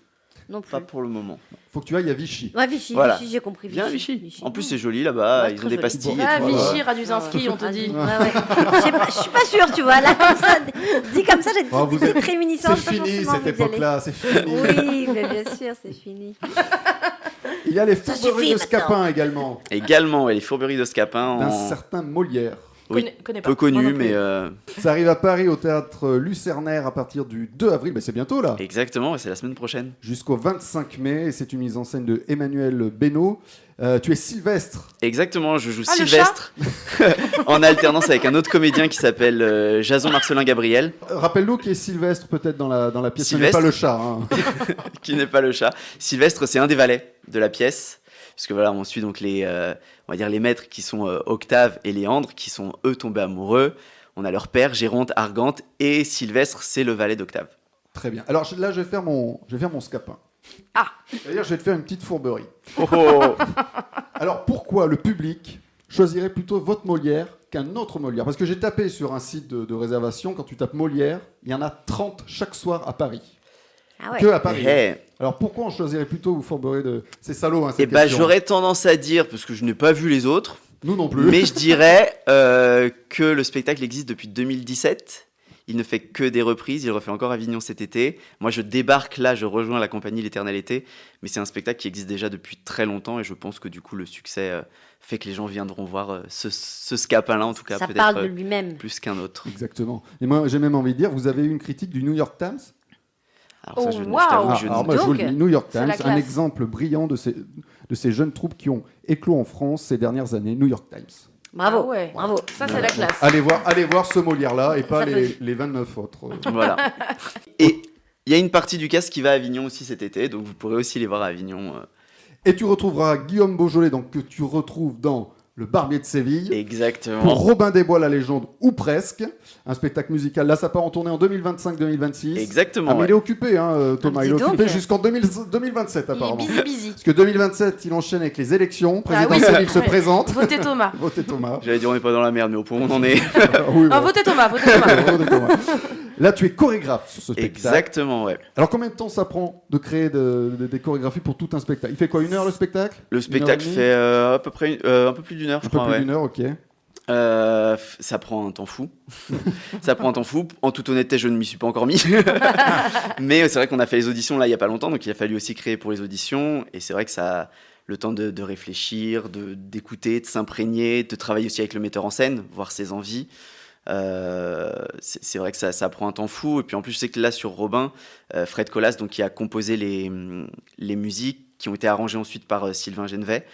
Non plus. Pas pour le moment. Faut que tu ailles à Vichy. Ouais, Vichy, voilà. Vichy, j'ai compris. Viens à Vichy. En plus, c'est joli là-bas. Ils ont des pastilles. Ah, Vichy, Raduzinski, on te dit. Ouais. Je suis pas sûre, tu vois. Là, comme ça, dit comme ça, j'ai des petites réminiscences. C'est fini cette époque-là, c'est fini. Oui, mais bien sûr, c'est fini. Il y a les fourberies de Scapin également. Également, les fourberies de Scapin. D'un certain Molière. Oui, connais pas. Peu connu, mais... Ça arrive à Paris au théâtre Lucernaire à partir du 2 avril, c'est bientôt là. Exactement, c'est la semaine prochaine. Jusqu'au 25 mai, et c'est une mise en scène de Emmanuel Benoît. Tu es Sylvestre. Exactement, je joue Sylvestre en alternance avec un autre comédien qui s'appelle Jason Marcelin Gabriel. Rappelle-nous qui est Sylvestre peut-être dans la pièce, Sylvestre, qui n'est pas le chat. Hein. Qui n'est pas le chat. Sylvestre, c'est un des valets de la pièce. Parce que voilà, on suit donc on va dire les maîtres qui sont Octave et Léandre, qui sont eux tombés amoureux. On a leur père, Géronte, Argante, et Sylvestre, c'est le valet d'Octave. Très bien. Alors là, je vais faire mon Scapin. Ah. D'ailleurs, je vais te faire une petite fourberie. Oh. Alors pourquoi le public choisirait plutôt votre Molière qu'un autre Molière? Parce que j'ai tapé sur un site de réservation, quand tu tapes Molière, il y en a 30 chaque soir à Paris. Ah ouais. Que à Paris. Hey. Alors pourquoi on choisirait plutôt vous fourberie de... C'est salaud, hein, cette Eh ben, question. j'aurais tendance à dire, parce que je n'ai pas vu les autres, nous non plus, mais je dirais que le spectacle existe depuis 2017. Il ne fait que des reprises, il refait encore Avignon cet été. Moi, je débarque là, je rejoins la compagnie L'Éternel Été, mais c'est un spectacle qui existe déjà depuis très longtemps, et je pense que du coup, le succès fait que les gens viendront voir ce Scapin-là, en tout cas, ça peut-être parle de lui-même. plus qu'un autre. Exactement. Et moi, j'ai même envie de dire, vous avez eu une critique du New York Times. Alors ça, Oh, je wow. t'avoue que je Alors ne- moi, je vous le dis, New York C'est Times, la un classe. exemple brillant de ces jeunes troupes qui ont éclos en France ces dernières années. New York Times. Bravo, Ah ouais. bravo. Ça, c'est la classe. Allez voir ce Molière-là et pas Ça peut- les 29 autres. Voilà. Et il y a une partie du cast qui va à Avignon aussi cet été, donc vous pourrez aussi les voir à Avignon. Et tu retrouveras Guillaume Beaujolais, donc, que tu retrouves dans Le Barbier de Séville. Exactement. Pour Robin des Bois, la légende, ou presque. Un spectacle musical. Là, ça part en tournée en 2025-2026. Exactement. Ah, mais il est occupé, hein, Thomas. dis Il est donc. occupé jusqu'en 2027, apparemment. Il est busy. Parce que 2027, il enchaîne avec les élections. Ah oui, Présidentielles, il se ouais. présente. Votez Thomas. Votez Thomas. J'allais dire on n'est pas dans la merde, mais au point où on en est. Oui, bon. Votez Thomas, votez Thomas. Votez Thomas. Là, tu es chorégraphe sur ce spectacle. Exactement, ouais. Alors, combien de temps ça prend de créer des chorégraphies pour tout un spectacle? Il fait quoi, 1 heure le spectacle? Le spectacle Une heure et fait à peu près un peu plus d'une heure, je Un peu crois. plus Ouais. d'une heure, ok. Ça prend un temps fou. Ça prend un temps fou. En toute honnêteté, je ne m'y suis pas encore mis. Mais c'est vrai qu'on a fait les auditions là il y a pas longtemps, donc il a fallu aussi créer pour les auditions. Et c'est vrai que ça a le temps de réfléchir, d'écouter, de s'imprégner, de travailler aussi avec le metteur en scène, voir ses envies. C'est vrai que ça prend un temps fou. Et puis en plus, je sais que là sur Robin, Fred Colas, donc qui a composé les musiques qui ont été arrangées ensuite par Sylvain Genevet.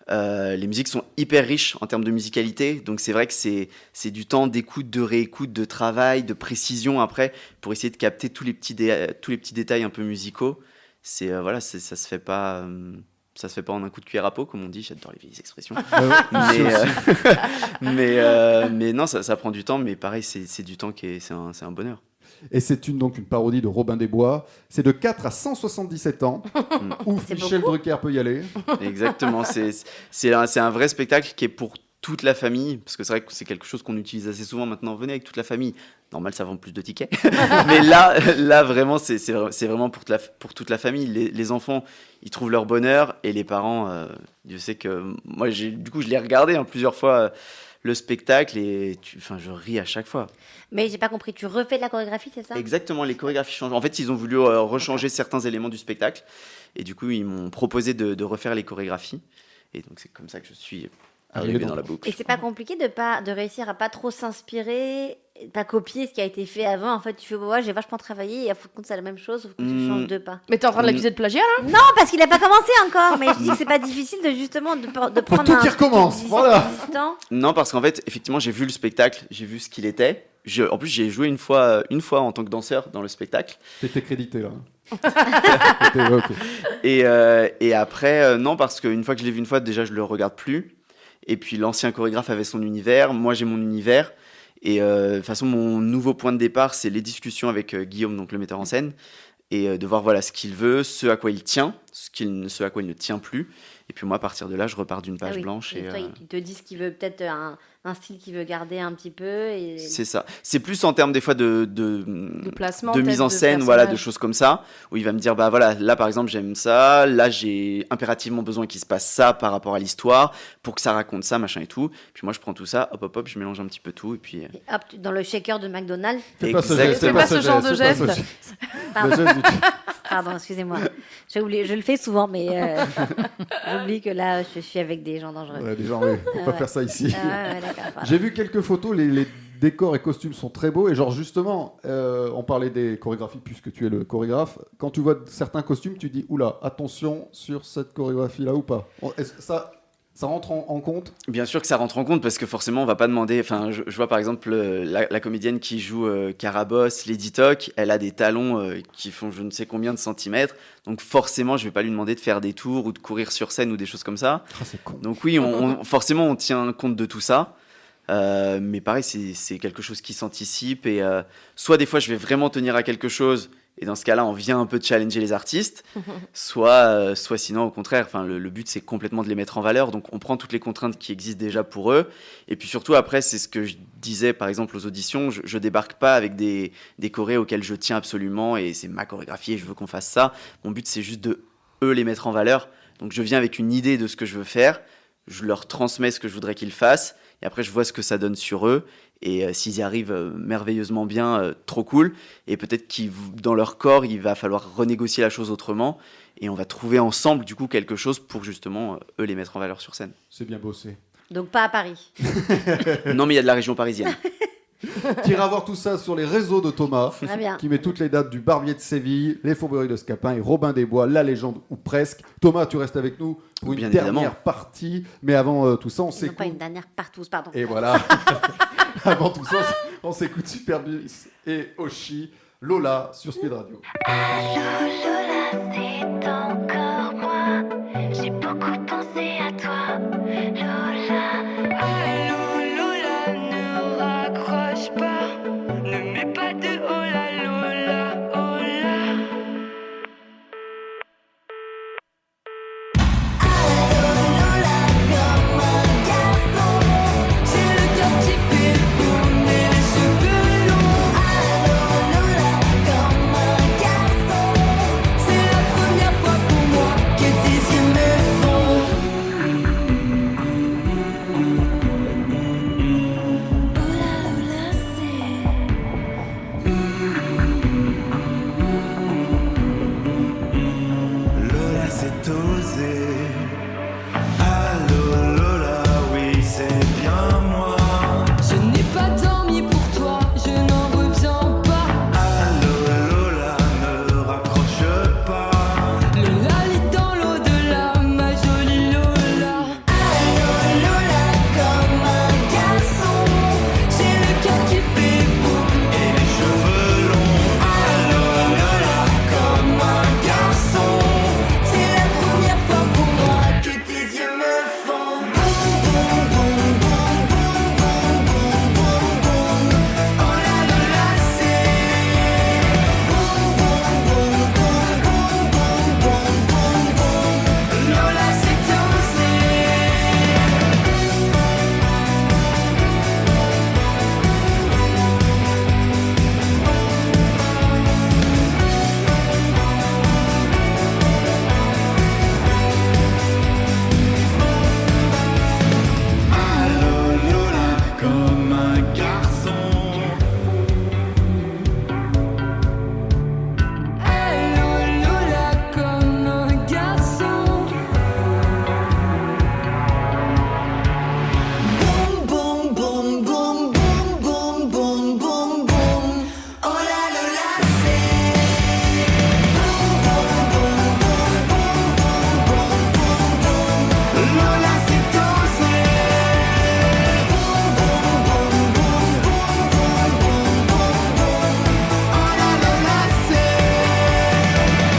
Les musiques sont hyper riches en termes de musicalité, donc c'est vrai que c'est du temps d'écoute, de réécoute, de travail, de précision après pour essayer de capter tous les petits détails un peu musicaux. Voilà, ça se fait pas en un coup de cuillère à peau, comme on dit. J'adore les vieilles expressions. Mais non, ça prend du temps, mais pareil, c'est du temps c'est un bonheur. Et c'est donc une parodie de Robin des Bois. C'est de 4 à 177 ans, où Michel Drucker peut y aller. Exactement, c'est un vrai spectacle qui est pour toute la famille, parce que c'est vrai que c'est quelque chose qu'on utilise assez souvent maintenant. Venez avec toute la famille. Normal, ça vend plus de tickets. Mais là vraiment, c'est vraiment pour toute la famille. Les enfants, ils trouvent leur bonheur, et les parents, je sais que moi, du coup, je l'ai regardé plusieurs fois, le spectacle, et je ris à chaque fois. Mais j'ai pas compris, tu refais de la chorégraphie, c'est ça? Exactement, les chorégraphies changent. En fait, ils ont voulu rechanger certains éléments du spectacle, et du coup, ils m'ont proposé de refaire les chorégraphies. Et donc, c'est comme ça que je suis arrivé dans la boucle. Et c'est pas compliqué de réussir à pas trop s'inspirer, pas copier ce qui a été fait avant. En fait, tu fais, ouais, j'ai vachement travaillé et à fond de compte, c'est la même chose, sauf que tu changes de pas. Mais t'es en train de l'accuser de plagiat là? Non, parce qu'il a pas commencé encore. Mais je dis que c'est pas difficile de prendre tout un qui recommence, voilà. existant. Non, parce qu'en fait, effectivement, j'ai vu le spectacle, j'ai vu ce qu'il était. En plus, j'ai joué une fois en tant que danseur dans le spectacle. T'étais crédité là. Et après, non, parce qu'une fois que je l'ai vu une fois, déjà, je le regarde plus. Et puis, l'ancien chorégraphe avait son univers, moi, j'ai mon univers. Et de toute façon, mon nouveau point de départ, c'est les discussions avec Guillaume, donc le metteur en scène, et de voir voilà, ce qu'il veut, ce à quoi il tient, ce à quoi il ne tient plus. Et puis moi, à partir de là, je repars d'une page blanche. Et toi, il te dit ce qu'il veut, peut-être un style qu'il veut garder un petit peu. Et... C'est ça. C'est plus en termes des fois de placement, de mise en scène, voilà, de choses comme ça, où il va me dire, bah voilà, là par exemple, j'aime ça, là j'ai impérativement besoin qu'il se passe ça par rapport à l'histoire, pour que ça raconte ça, machin et tout. Puis moi, je prends tout ça, hop, je mélange un petit peu tout, et puis... Et hop, dans le shaker de McDonald's. Fais pas ce genre de geste. Pardon, excusez-moi. Je le fais souvent, mais j'oublie que là, je suis avec des gens dangereux. Ouais, des gens, oui. Faut pas faire ça ici. D'accord, j'ai vu quelques photos, les décors et costumes sont très beaux. Et genre, justement, on parlait des chorégraphies, puisque tu es le chorégraphe. Quand tu vois certains costumes, tu dis, oula, attention sur cette chorégraphie-là ou pas. Est-ce que ça rentre en compte? Bien sûr que ça rentre en compte, parce que forcément, on va pas demander... Enfin, je vois par exemple la comédienne qui joue Carabosse, Lady Toc, elle a des talons qui font je ne sais combien de centimètres. Donc forcément, je vais pas lui demander de faire des tours ou de courir sur scène ou des choses comme ça. Ah, c'est con. Donc oui, forcément, on tient compte de tout ça. Mais pareil, c'est quelque chose qui s'anticipe. Et soit des fois, je vais vraiment tenir à quelque chose... Et dans ce cas-là, on vient un peu de challenger les artistes, soit sinon, au contraire, le but, c'est complètement de les mettre en valeur. Donc, on prend toutes les contraintes qui existent déjà pour eux. Et puis surtout, après, c'est ce que je disais, par exemple, aux auditions, je débarque pas avec des chorés auxquels je tiens absolument, et c'est ma chorégraphie, et je veux qu'on fasse ça. Mon but, c'est juste de, eux, les mettre en valeur. Donc, je viens avec une idée de ce que je veux faire, je leur transmets ce que je voudrais qu'ils fassent, et après, je vois ce que ça donne sur eux. Et s'ils y arrivent merveilleusement bien, trop cool. Et peut-être que dans leur corps, il va falloir renégocier la chose autrement. Et on va trouver ensemble, du coup, quelque chose pour justement, eux, les mettre en valeur sur scène. C'est bien bossé. Donc pas à Paris. Non, mais il y a de la région parisienne. Tu iras voir tout ça sur les réseaux de Thomas, Très bien. qui met toutes les dates du Barbier de Séville, les Fourberies de Scapin et Robin des Bois, la légende ou presque. Thomas, tu restes avec nous pour une dernière partie. Mais avant tout ça, on s'écoute. Non, pas une dernière partout, pardon. Et voilà. Avant tout ça, on s'écoute Superbus et Oshi, Lola sur Speed Radio. Allô Lola, c'est encore moi. J'ai beaucoup pensé à toi. Lola. t'oser. Allô Lola, oui c'est bien moi. Je n'ai pas dormi pour toi, je n'en reviens pas. Allô Lola, ne raccroche pas. Le lali dans l'au-delà, ma jolie Lola. Allô Lola, comme un garçon, j'ai le cœur qui fait boum Et les cheveux longs. Allô Lola, comme un garçon, c'est la première fois pour moi que tes yeux me font boum boum boum boum boum boum boum boum boum. Oh la Lola, c'est boum boum boum boum boum boum boum boum boum. Lola, c'est osé. Allô Lola, comme un garçon. Allô Lola, comme un garçon. Boum boum boum boum boum boum boum boum. Oh la Lola, c'est boum boum boum boum boum boum boum boum. Lola, c'est osé. Boum boum boum boum boum boum boum boum. Oh la Lola, c'est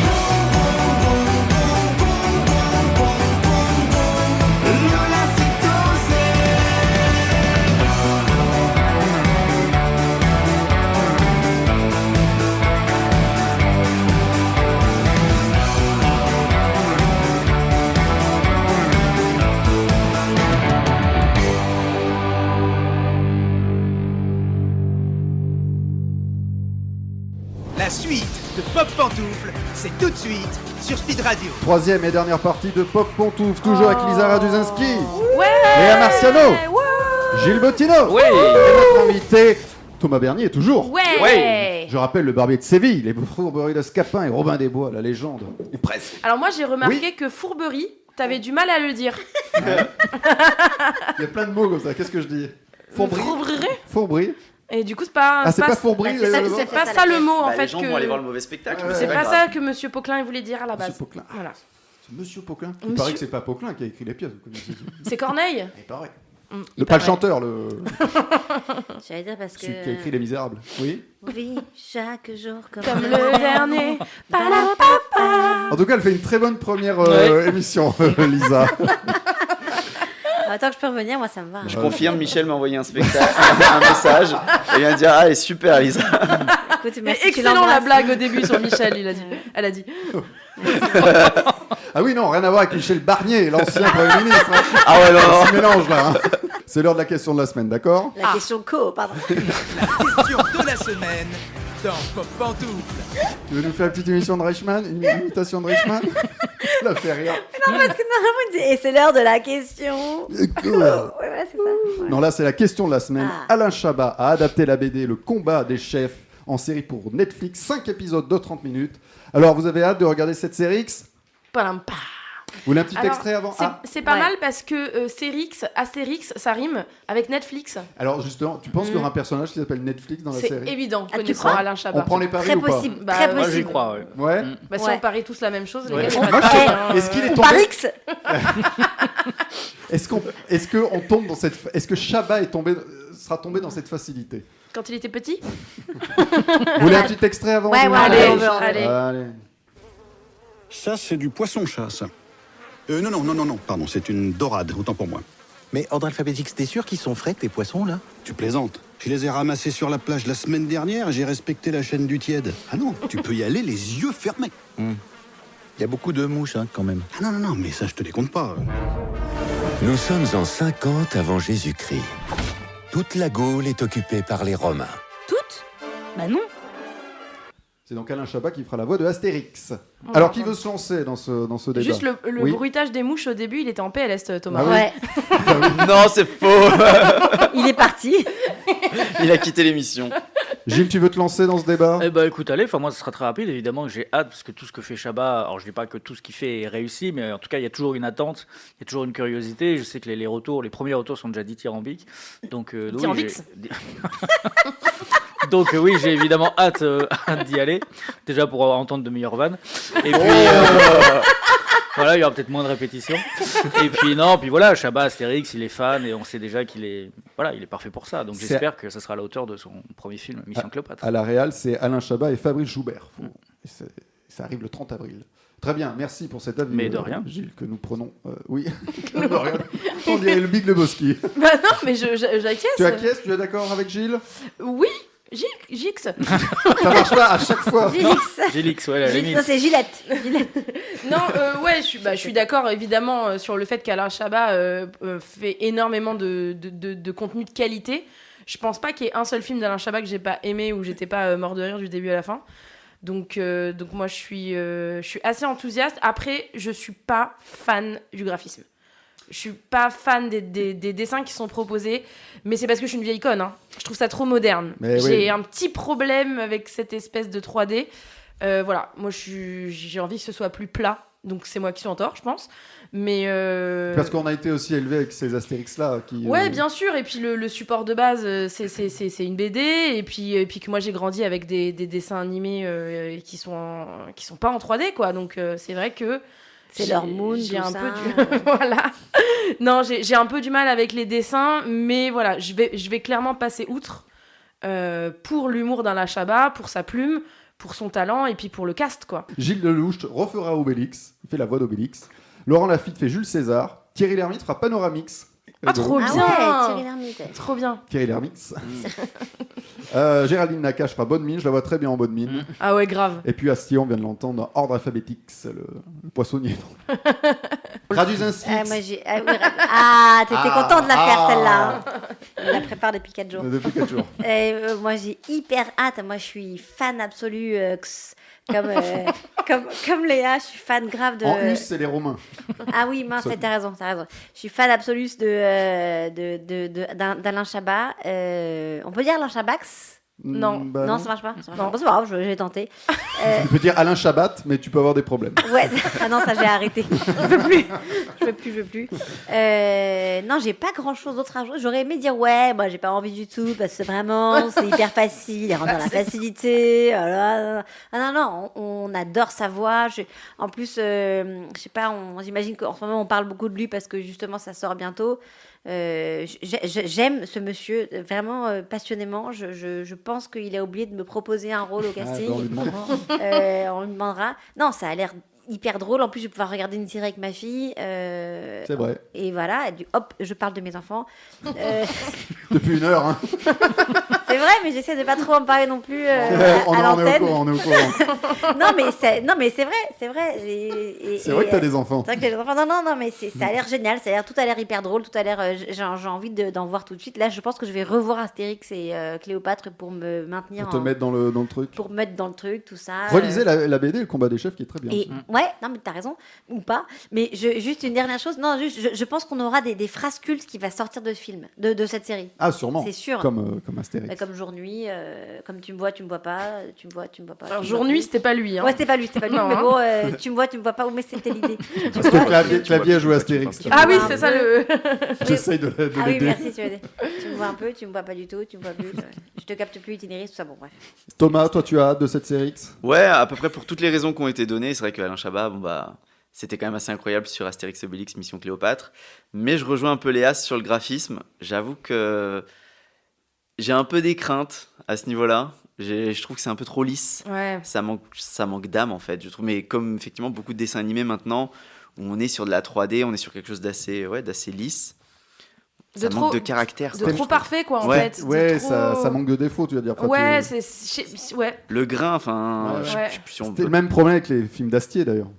boum boum boum boum boum boum boum boum. Lola, c'est osé. La suite de Pop Pantoufle, c'est tout de suite sur Speed Radio. Troisième et dernière partie de Pop Pantoufle, toujours avec Lisa Raduzinski, Ouais. Léa Marciano, Ouais. Gilles Bottino, Ouais. et notre invité Thomas Bernier, toujours. Ouais. Je rappelle le barbier de Séville, les fourberies de Scapin et Robin des Bois, la légende. Ou presque. Alors moi j'ai remarqué que fourberie, t'avais du mal à le dire. Il y a plein de mots comme ça, qu'est-ce que je dis? Fourberie. Fourberie. Et du coup c'est pas. Ah, c'est pas fourberie, C'est pas ça le mot en Bah, fait les gens vont aller voir le que. mauvais spectacle. Ouais, mais C'est ouais. pas grave. ça que Monsieur Poquelin il voulait dire à la base. Monsieur Poquelin. Voilà. C'est Monsieur Poquelin. Il Monsieur- paraît que c'est pas Poquelin qui a écrit les pièces. Vous connaissez. C'est Corneille. Il paraît. Il Pas le paraît. chanteur, le... J'allais dire parce que. celui qui a écrit Les Misérables. Oui. Oui, chaque jour comme, Comme le dernier. Palapapa. En tout cas, elle fait une très bonne première Ouais. émission, Lisa. Attends que je peux revenir, moi ça me va. Je confirme, Michel m'a envoyé un spectacle, un message, et il vient de dire ah, elle est super, Lisa. Écoute, Mais merci, tu excellent la l'embrasses. blague au début sur Michel, il a dit. Elle a dit. Ah oui, non, rien à voir avec Michel Barnier, l'ancien Premier ministre. Hein. Ah ouais, non, non. C'est mélange là. Hein. C'est l'heure de la question de la semaine, d'accord? La question co, pardon. La question de la semaine dans Pop Pantoufle. Tu veux nous faire une petite émission de Reichmann? Une imitation de Reichmann? Ça fait rire. Non, parce que normalement, il dit, et c'est l'heure de la question. Ouais, voilà, c'est ça. Ouais. Non, là, c'est la question de la semaine. Ah. Alain Chabat a adapté la BD Le Combat des chefs en série pour Netflix, 5 épisodes de 30 minutes. Alors, vous avez hâte de regarder cette série X? Palampa. Vous voulez un petit Alors, extrait avant? C'est pas Ouais. mal parce que Astérix, ça rime avec Netflix. Alors, justement, tu penses qu'il y aura un personnage qui s'appelle Netflix dans la C'est série? évident, tu connaissant crois Alain Chabat. On prend les paris Très ou pas? possible, Bah, très moi, Moi possible. j'y crois, ouais. Ouais. Bah, si Ouais. on parie tous la même chose, les Ouais. gars, On j'ai pas de va- chance, hein. Est-ce qu'il est On tombé? par X. Est-ce que on tombe dans cette est-ce que Chabat est tombé sera tombé dans cette facilité? Quand il était petit. Vous voulez un petit extrait avant? Ouais, de- ouais, Allez, on veut. allez. Allez. Ça, c'est du poisson-chasse. Non, pardon, c'est une dorade, autant pour moi. Mais ordre alphabétique, t'es sûr qu'ils sont frais, tes poissons, là? Tu plaisantes. Je les ai ramassés sur la plage la semaine dernière, j'ai respecté la chaîne du tiède. Ah non, tu peux y aller les yeux fermés. Il y a beaucoup de mouches, hein, quand même. Ah non, mais ça, je te les compte pas. Nous sommes en 50 avant Jésus-Christ. Toute la Gaule est occupée par les Romains. Toutes? Bah non. C'est donc Alain Chabat qui fera la voix de Astérix. Alors qui veut se lancer dans ce débat? Juste le Oui. bruitage des mouches au début, il était en PLS, Thomas. Ah oui. Ouais. Non, c'est faux. Il est parti. Il a quitté l'émission. Gilles, tu veux te lancer dans ce débat? Eh ben écoute, allez, moi ça sera très rapide, évidemment, j'ai hâte, parce que tout ce que fait Chabat, alors je dis pas que tout ce qu'il fait est réussi, mais en tout cas il y a toujours une attente, il y a toujours une curiosité, je sais que les premiers retours sont déjà dithyrambiques, donc oui, Dithyrambiques. donc oui, j'ai évidemment hâte d'y aller, déjà pour entendre de meilleures vannes, et puis voilà, il y aura peut-être moins de répétitions, et puis voilà, Chabat, Astérix, il est fan, et on sait déjà qu'il est parfait pour ça, donc C'est- j'espère que ça sera à la hauteur de son premier film, Mission Cléopâtre. À la Réal, c'est Alain Chabat et Fabrice Joubert. Et ça arrive le 30 avril. Très bien, merci pour cet avis. Mais de rien. Gilles, que nous prenons. Oui, de rien. On dirait le Big Lebowski. Bah non, mais j'acquiesce. Tu acquiesces, tu es d'accord avec Gilles? Oui, Gix. Ça marche pas à chaque fois. Gilix, ouais, la limite. Non, c'est Gillette. Non, ouais, je suis d'accord évidemment sur le fait qu'Alain Chabat fait énormément de contenu de qualité. Je pense pas qu'il y ait un seul film d'Alain Chabat que j'ai pas aimé ou j'étais pas mort de rire du début à la fin. Donc moi je suis assez enthousiaste. Après, je suis pas fan du graphisme. Je suis pas fan des dessins qui sont proposés, mais c'est parce que je suis une vieille conne. Hein. Je trouve ça trop moderne. Mais J'ai oui. un petit problème avec cette espèce de 3D. Voilà, moi j'ai envie que ce soit plus plat, donc c'est moi qui suis en tort, je pense. Mais Parce qu'on a été aussi élevé avec ces Astérix-là. ouais, bien sûr. Et puis le support de base, c'est une BD. Et puis que moi j'ai grandi avec des dessins animés qui sont pas en 3D, quoi. Donc c'est vrai que C'est leur moon, j'ai tout un ça. peu voilà. Non, j'ai un peu du mal avec les dessins, mais voilà, je vais clairement passer outre pour l'humour d'Alain Chabat, pour sa plume, pour son talent et puis pour le cast, quoi. Gilles Lelouch refera Obélix. Il fait la voix d'Obélix. Laurent Lafitte fait Jules César. Thierry Lhermitte fera Panoramix. Ah, trop bien. Ouais, Thierry Lhermitte. Trop bien. Thierry Lhermitte. Géraldine Nakache fera Bonne Mine. Je la vois très bien en Bonne Mine. Ah ouais, grave. Et puis Astillon, on vient de l'entendre, dans Ordre Alphabétique, le poissonnier. Raduzin-Six. Moi, t'étais content de la faire Ah. celle-là. On la prépare depuis 4 jours. Depuis 4 jours. Moi, j'ai hyper hâte. Moi, je suis fan absolu. Comme Léa, je suis fan grave de. En us, c'est les Romains. Ah oui, mince, t'as raison. Je suis fan absolue d'Alain Chabat. On peut dire Alain Chabax? Non. Bah non, ça marche pas. Bon, c'est pas grave, j'ai tenté. Tu peux dire Alain Chabat, mais tu peux avoir des problèmes. Ouais, ah non, ça j'ai arrêté. Je veux plus. Non, j'ai pas grand chose d'autre à jouer. J'aurais aimé dire ouais, moi j'ai pas envie du tout parce que vraiment c'est hyper facile, il rentre dans la facilité. Ah non, on adore sa voix. En plus, je sais pas, j'imagine qu'en ce moment on parle beaucoup de lui parce que justement ça sort bientôt. J'aime ce monsieur vraiment passionnément. Je pense qu'il a oublié de me proposer un rôle au casting. On lui demandera. On lui demandera. Non, ça a l'air hyper drôle. En plus, je vais pouvoir regarder une série avec ma fille. C'est vrai. Et voilà. Hop, je parle de mes enfants. Depuis 1 heure. Hein. C'est vrai, mais j'essaie de pas trop en parler non plus on à l'antenne. est au courant. non, mais c'est vrai. C'est vrai que t'as des enfants. C'est vrai que t'as des enfants. Non, mais ça a l'air génial. Tout a l'air hyper drôle. Tout a l'air. J'ai envie d'en voir tout de suite. Là, je pense que je vais revoir Astérix et Cléopâtre pour me maintenir. Pour te mettre dans le truc. Pour me mettre dans le truc, tout ça. Relisez la BD, Le combat des chefs, qui est très bien. Et ouais, non, mais t'as raison, ou pas. Mais juste une dernière chose. Non, juste, je pense qu'on aura des phrases cultes qui va sortir de ce film, de cette série. Ah, sûrement. C'est sûr. Comme Astérix. Comme Jour-Nuit, comme tu me vois pas, tu me vois pas. Alors, Jour-Nuit, c'était pas lui. Hein. Ouais, c'était pas lui. Non, mais hein. bon, tu me vois pas, mais c'était l'idée. Parce que Clavier a joué Astérix. Ah oui, c'est ça le. J'essaye de Ah oui, l'aider. merci, tu me vois un peu, tu me vois pas du tout, tu me vois plus. Je te capte plus, itinéraire, tout ça, bon, bref. Thomas, toi, tu as hâte de cette série X? Ouais, à peu près pour toutes les raisons qui ont été données. C'est vrai que Alain Chabat, c'était quand même assez incroyable sur Astérix et Obélix, Mission Cléopâtre. Mais je rejoins un peu Léa sur le graphisme. J'avoue que j'ai un peu des craintes à ce niveau-là. Je trouve que c'est un peu trop lisse. Ouais. Ça manque d'âme, en fait, je trouve. Mais comme effectivement beaucoup de dessins animés maintenant, où on est sur de la 3D, on est sur quelque chose d'assez lisse. Ça manque de caractère. De trop parfait, quoi, en Ouais. fait. Ouais, trop... ça manque de défauts, tu vas dire. Enfin, ouais, ouais. Le grain, enfin... Ouais. C'était le même problème avec les films d'Astier, d'ailleurs.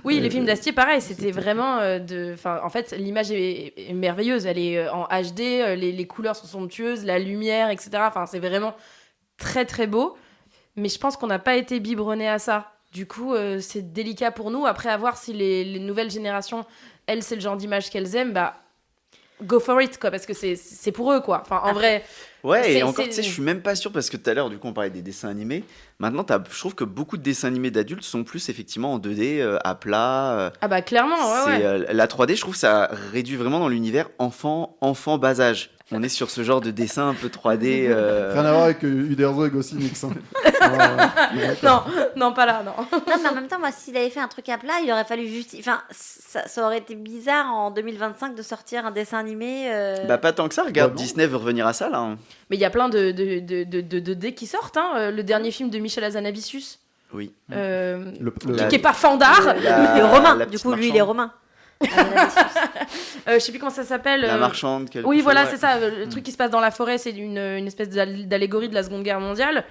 Oui, les films d'Astier, pareil, c'était vraiment en fait, l'image est merveilleuse, elle est en HD, les couleurs sont somptueuses, la lumière, etc. Enfin, c'est vraiment très très beau. Mais je pense qu'on n'a pas été biberonné à ça. Du coup, c'est délicat pour nous. Après, à voir si les nouvelles générations, elles, c'est le genre d'image qu'elles aiment, go for it, quoi, parce que c'est pour eux, quoi. Enfin, en vrai. Ouais, et encore, tu sais, je suis même pas sûr parce que tout à l'heure, du coup, on parlait des dessins animés. Maintenant, je trouve que beaucoup de dessins animés d'adultes sont plus effectivement en 2D, à plat. Ah bah clairement, ouais. La 3D, je trouve que ça réduit vraiment dans l'univers enfant bas âge. On est sur ce genre de dessin un peu 3D. Rien à voir avec Uderzo et Goscinny. Non, pas là, non. Non, mais en même temps, moi, s'il avait fait un truc à plat, il aurait fallu Enfin, ça aurait été bizarre en 2025 de sortir un dessin animé. Bah, pas tant que ça, regarde, Disney veut revenir à ça, là. Hein. Mais il y a plein de 2D qui sortent, hein. Le dernier film de Michel Hazanavicius. Oui. Qui est pas Fandard. Il est romain, du coup, lui, il est romain. Je sais plus comment ça s'appelle. La marchande. Oui, voilà, c'est ça. Le truc qui se passe dans la forêt, c'est une espèce d'allégorie de la Seconde Guerre mondiale.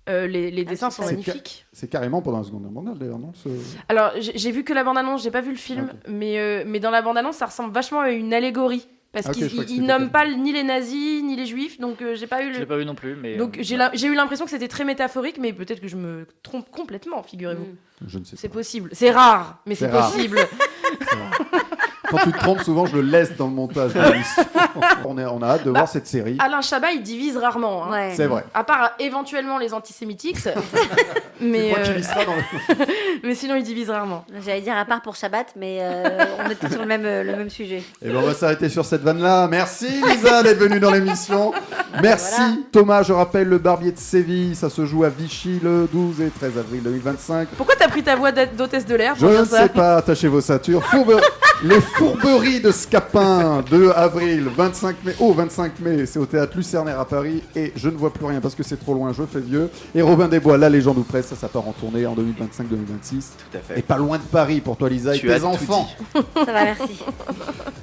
Les dessins sont magnifiques. C'est carrément pendant la Seconde Guerre mondiale, d'ailleurs, non Alors, j'ai vu que la bande-annonce, j'ai pas vu le film, mais dans la bande-annonce, ça ressemble vachement à une allégorie. Parce qu'ils nomment pas ni les nazis, ni les juifs, donc j'ai pas eu Je l'ai pas vu non plus, mais... Donc j'ai eu l'impression que c'était très métaphorique, mais peut-être que je me trompe complètement, figurez-vous. Je ne sais pas. C'est possible. C'est rare, mais c'est possible. Quand tu te trompes, souvent, je le laisse dans le montage. On a hâte de voir cette série. Alain Chabat, il divise rarement. Hein. Ouais. C'est vrai. À part éventuellement les antisémitiques. mais, mais sinon, il divise rarement. J'allais dire à part pour Shabbat, mais on était sur le même sujet. Et ben on va s'arrêter sur cette vanne-là. Merci Lisa d'être venue dans l'émission. Merci voilà. Thomas, je rappelle le Barbier de Séville, ça se joue à Vichy le 12 et 13 avril 2025. Pourquoi t'as pris ta voix d'hôtesse de l'air? Je ne sais pas, attachez vos ceintures. Les Fourberies de Scapin, 2 avril, 25 mai. Oh, 25 mai, c'est au théâtre Lucernaire à Paris. Et je ne vois plus rien parce que c'est trop loin, je fais vieux. Et Robin des Bois, La Légende ou Presse, ça part en tournée en 2025-2026. Tout à fait. Et pas loin de Paris pour toi, Lisa, et tes enfants. Ça va, merci.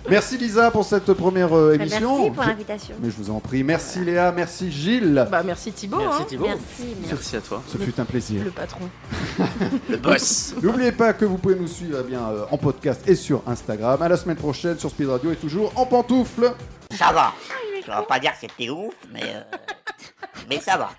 Merci Lisa pour cette première émission. Merci pour l'invitation. Mais je vous en prie. Merci Léa, merci Gilles. Bah merci Thibaut. Merci hein. Thibaut. Merci à toi. Ce fut un plaisir. Le patron. Le boss. N'oubliez pas que vous pouvez nous suivre en podcast et sur Instagram. À la semaine prochaine sur Speed Radio et toujours en pantoufles. Ça va. Je vais pas dire que c'était ouf, mais ça va.